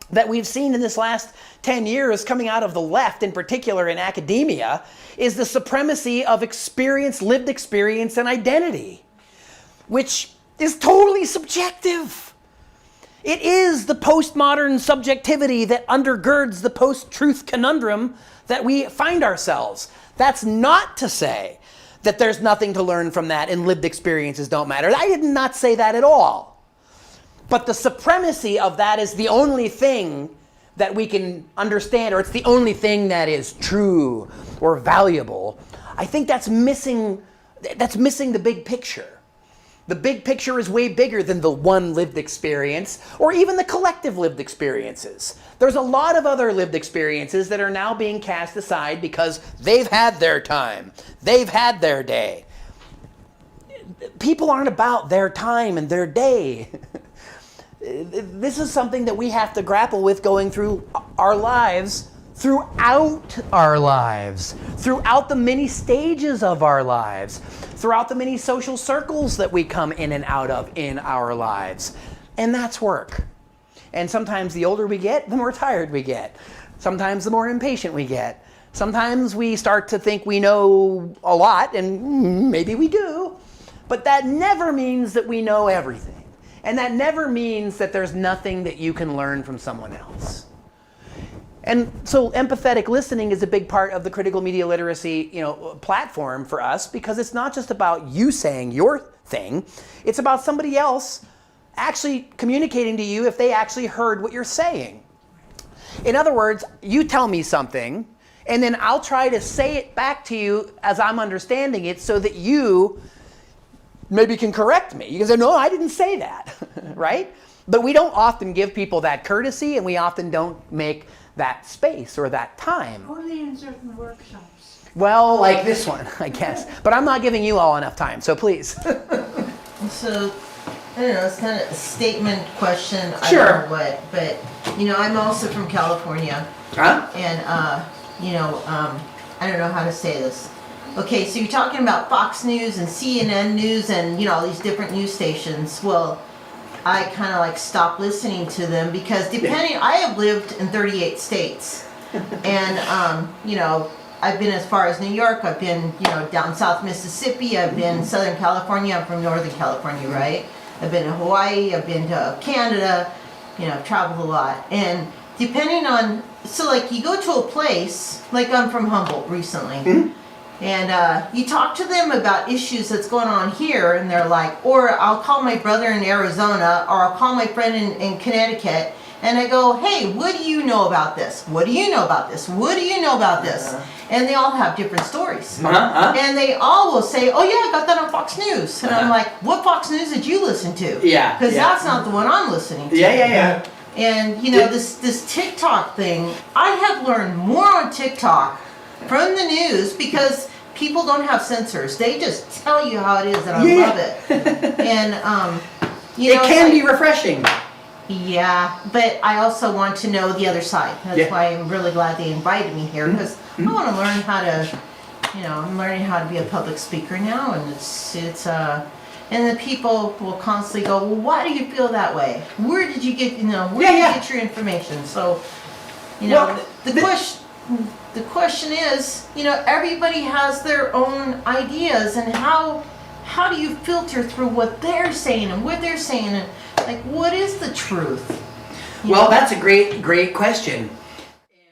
that we've seen in this last 10 years coming out of the left, in particular in academia, is the supremacy of experience, lived experience, and identity, which is totally subjective. It is the postmodern subjectivity that undergirds the post-truth conundrum that we find ourselves. That's not to say that there's nothing to learn from that and lived experiences don't matter. I did not say that at all. But the supremacy of that is the only thing that we can understand, or it's the only thing that is true or valuable. I think that's missing the big picture. The big picture is way bigger than the one lived experience or even the collective lived experiences. There's a lot of other lived experiences that are now being cast aside because they've had their time. They've had their day. People aren't about their time and their day. This is something that we have to grapple with going through our lives, throughout our lives, throughout the many stages of our lives, throughout the many social circles that we come in and out of in our lives. And that's work. And sometimes the older we get, the more tired we get. Sometimes the more impatient we get. Sometimes we start to think we know a lot, and maybe we do. But that never means that we know everything. And that never means that there's nothing that you can learn from someone else. And so empathetic listening is a big part of the critical media literacy, platform for us, because it's not just about you saying your thing. It's about somebody else actually communicating to you if they actually heard what you're saying. In other words, you tell me something, And then I'll try to say it back to you as I'm understanding it so that you maybe can correct me. You can say, no, I didn't say that, right? But we don't often give people that courtesy, and we often don't make that space or that time. Only in certain workshops. Well, like this one, I guess. But I'm not giving you all enough time, so please. So, I don't know, it's kind of a statement question, I Sure. don't know what, but, I'm also from California, Huh? and, I don't know how to say this. Okay, so you're talking about Fox News and CNN News and, all these different news stations. Well, I kind of like stopped listening to them because I have lived in 38 states. And, I've been as far as New York, I've been, down South Mississippi, I've been Southern California, I'm from Northern California, right? I've been to Hawaii, I've been to Canada, I've traveled a lot. And depending on, so like you go to a place, like I'm from Humboldt recently, and you talk to them about issues that's going on here, and they're like, or I'll call my brother in Arizona, or I'll call my friend in Connecticut, and I go, hey, what do you know about this? What do you know about this? What do you know about this? And they all have different stories. And they all will say, oh yeah, I got that on Fox News. And I'm like, what Fox News did you listen to? Yeah. Because that's not the one I'm listening to. Yeah. And this TikTok thing, I have learned more on TikTok from the news because people don't have censors. They just tell you how it is, and I love it. And It can be refreshing. Yeah, but I also want to know the other side. That's why I'm really glad they invited me here, because I want to learn how to, I'm learning how to be a public speaker now, and and the people will constantly go, well, why do you feel that way? Where did you get, did you get your information? So, the question is, everybody has their own ideas, and how do you filter through what they're saying and what they're saying, and like, what is the truth? Well, that's a great question.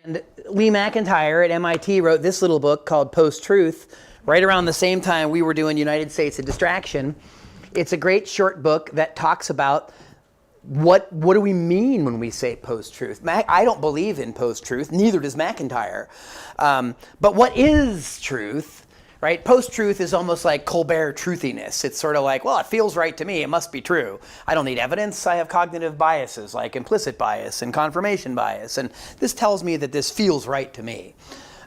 And Lee McIntyre at MIT wrote this little book called Post-Truth right around the same time we were doing United States of Distraction. It's a great short book that talks about what do we mean when we say post-truth. I don't believe in post-truth, neither does McIntyre. But what is truth? Right? Post-truth is almost like Colbert truthiness. It's sort of like, well, it feels right to me. It must be true. I don't need evidence. I have cognitive biases like implicit bias and confirmation bias. And this tells me that this feels right to me.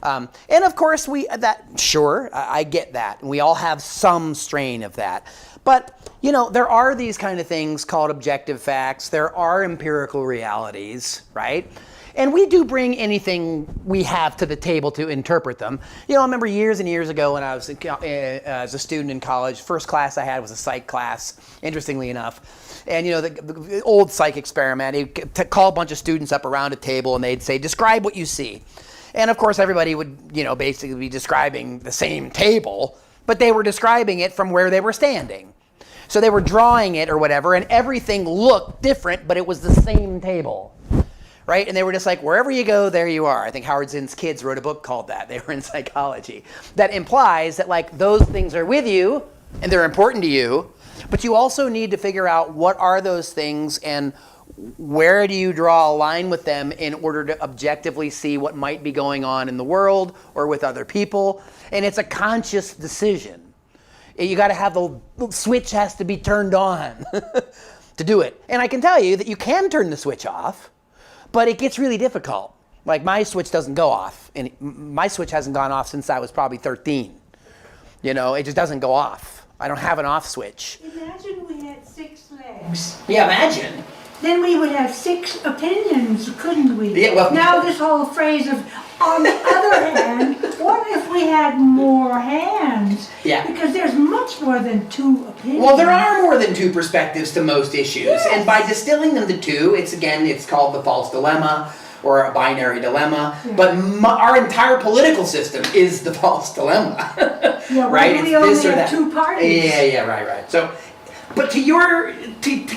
And of course, I get that. We all have some strain of that. But, there are these kind of things called objective facts. There are empirical realities, right? And we do bring anything we have to the table to interpret them. I remember years and years ago when I was as a student in college, first class I had was a psych class, interestingly enough. And the old psych experiment, he'd call a bunch of students up around a table and they'd say, describe what you see. And of course everybody would, basically be describing the same table, but they were describing it from where they were standing. So they were drawing it or whatever, and everything looked different, but it was the same table. Right? And they were just like, wherever you go, there you are. I think Howard Zinn's kids wrote a book called that. They were in psychology. That implies that like those things are with you and they're important to you, but you also need to figure out what are those things and where do you draw a line with them in order to objectively see what might be going on in the world or with other people. And it's a conscious decision. You got to have the switch has to be turned on to do it. And I can tell you that you can turn the switch off, but it gets really difficult. Like my switch doesn't go off. And my switch hasn't gone off since I was probably 13. It just doesn't go off. I don't have an off switch. Imagine we had 6 legs. Yeah, imagine. Then we would have 6 opinions, couldn't we? Yeah, well, now this whole phrase of, on the other hand, what if we had more hands? Yeah. Because there's much more than 2 opinions. Well, there are more than 2 perspectives to most issues. Yes. And by distilling them to 2, it's called the false dilemma or a binary dilemma. Yeah. But our entire political system is the false dilemma. Yeah, right? We only have 2 parties. Yeah, right. So, but to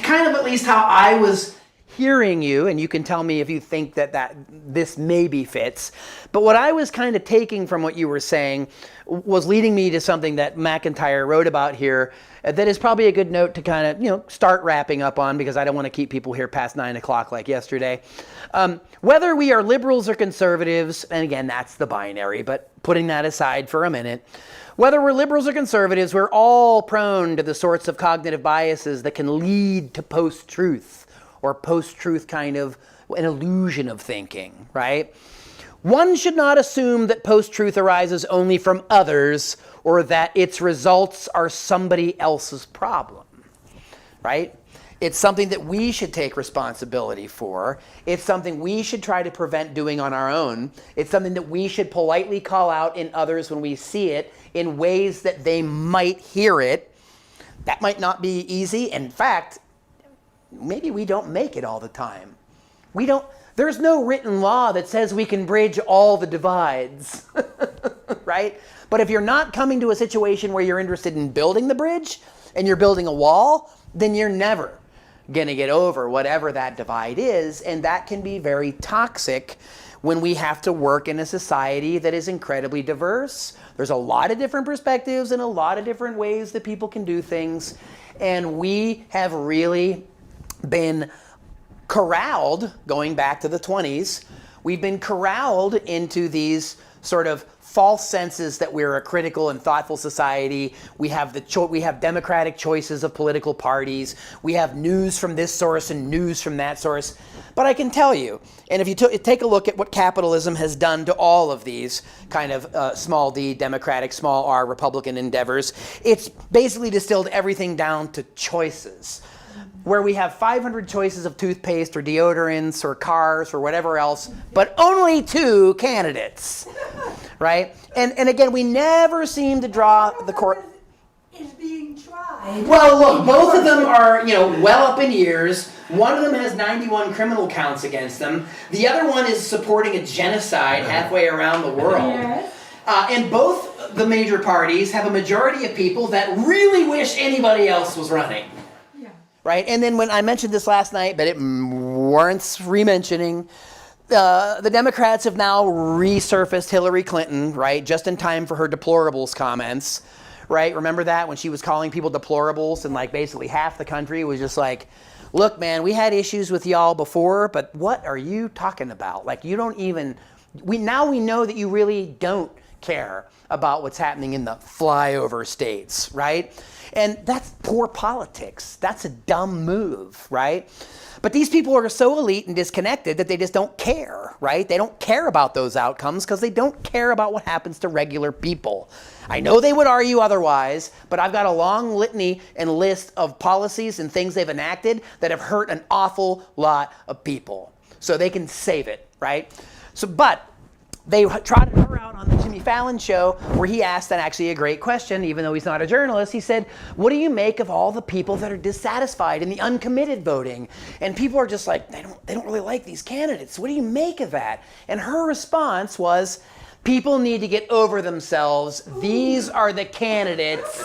kind of at least how I was hearing you, and you can tell me if you think that this maybe fits. But what I was kind of taking from what you were saying was leading me to something that McIntyre wrote about here that is probably a good note to kind of, start wrapping up on, because I don't want to keep people here past 9 o'clock like yesterday. Whether we are liberals or conservatives, and again, that's the binary, but putting that aside for a minute, whether we're liberals or conservatives, we're all prone to the sorts of cognitive biases that can lead to post-truth, or post-truth kind of an illusion of thinking, right? One should not assume that post-truth arises only from others, or that its results are somebody else's problem, right? It's something that we should take responsibility for. It's something we should try to prevent doing on our own. It's something that we should politely call out in others when we see it in ways that they might hear it. That might not be easy. In fact, maybe we don't make it all the time. There's no written law that says we can bridge all the divides, right? But if you're not coming to a situation where you're interested in building the bridge and you're building a wall, then you're never gonna get over whatever that divide is, and that can be very toxic when we have to work in a society that is incredibly diverse. There's a lot of different perspectives and a lot of different ways that people can do things, and we have really been corralled, going back to the 20s, we've been corralled into these sort of false senses that we're a critical and thoughtful society. We have we have democratic choices of political parties. We have news from this source and news from that source. But I can tell you, and if you take a look at what capitalism has done to all of these kind of small d democratic, small r Republican endeavors, it's basically distilled everything down to choices. Where we have 500 choices of toothpaste or deodorants or cars or whatever else, but only 2 candidates, right? And again, we never seem to draw the court. Is being tried. Well, look, both of them are, well up in years. One of them has 91 criminal counts against them. The other one is supporting a genocide halfway around the world. Yes. And both the major parties have a majority of people that really wish anybody else was running. Right, and then when I mentioned this last night, but it warrants re-mentioning, the Democrats have now resurfaced Hillary Clinton, right, just in time for her deplorables comments, right? Remember that, when she was calling people deplorables, and like basically half the country was just like, look, man, we had issues with y'all before, but what are you talking about? Like, you don't even, now we know that you really don't care about what's happening in the flyover states, right? And that's poor politics. That's a dumb move, right? But these people are so elite and disconnected that they just don't care, right? They don't care about those outcomes because they don't care about what happens to regular people. I know they would argue otherwise, but I've got a long litany and list of policies and things they've enacted that have hurt an awful lot of people. So they can save it, right? But they trotted her out on the Jimmy Fallon show where he asked actually a great question, even though he's not a journalist. He said, what do you make of all the people that are dissatisfied in the uncommitted voting? And people are just like, they don't really like these candidates. What do you make of that? And her response was, people need to get over themselves. These are the candidates.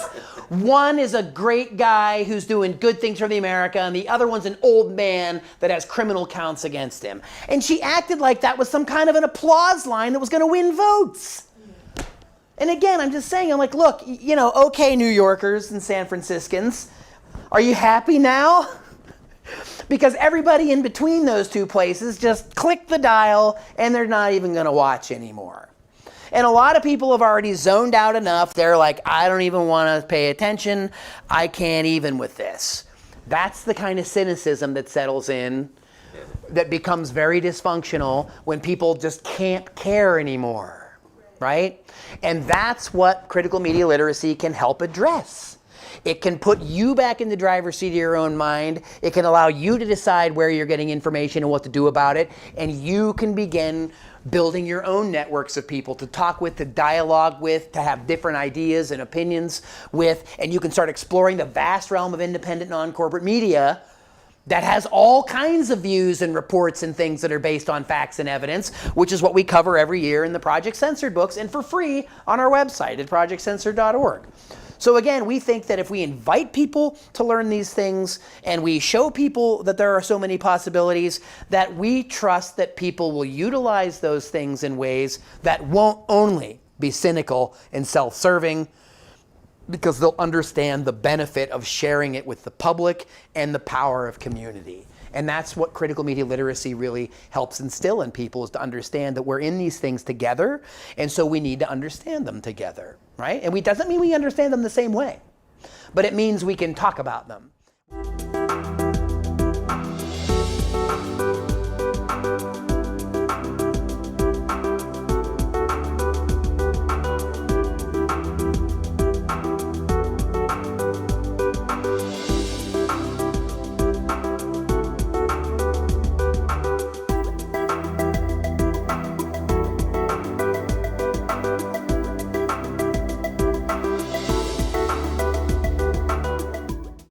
One is a great guy who's doing good things for the America, and the other one's an old man that has criminal counts against him. And she acted like that was some kind of an applause line that was going to win votes. And again, I'm just saying, I'm like, look, okay, New Yorkers and San Franciscans, are you happy now? Because everybody in between those two places just click the dial and they're not even going to watch anymore. And a lot of people have already zoned out enough. They're like, I don't even want to pay attention. I can't even with this. That's the kind of cynicism that settles in, that becomes very dysfunctional when people just can't care anymore, right? And that's what critical media literacy can help address. It can put you back in the driver's seat of your own mind. It can allow you to decide where you're getting information and what to do about it. And you can begin building your own networks of people to talk with, to dialogue with, to have different ideas and opinions with. And you can start exploring the vast realm of independent non-corporate media that has all kinds of views and reports and things that are based on facts and evidence, which is what we cover every year in the Project Censored books and for free on our website at projectcensored.org. So again, we think that if we invite people to learn these things and we show people that there are so many possibilities, that we trust that people will utilize those things in ways that won't only be cynical and self-serving, because they'll understand the benefit of sharing it with the public and the power of community. And that's what critical media literacy really helps instill in people, is to understand that we're in these things together, and so we need to understand them together, right? And it doesn't mean we understand them the same way, but it means we can talk about them.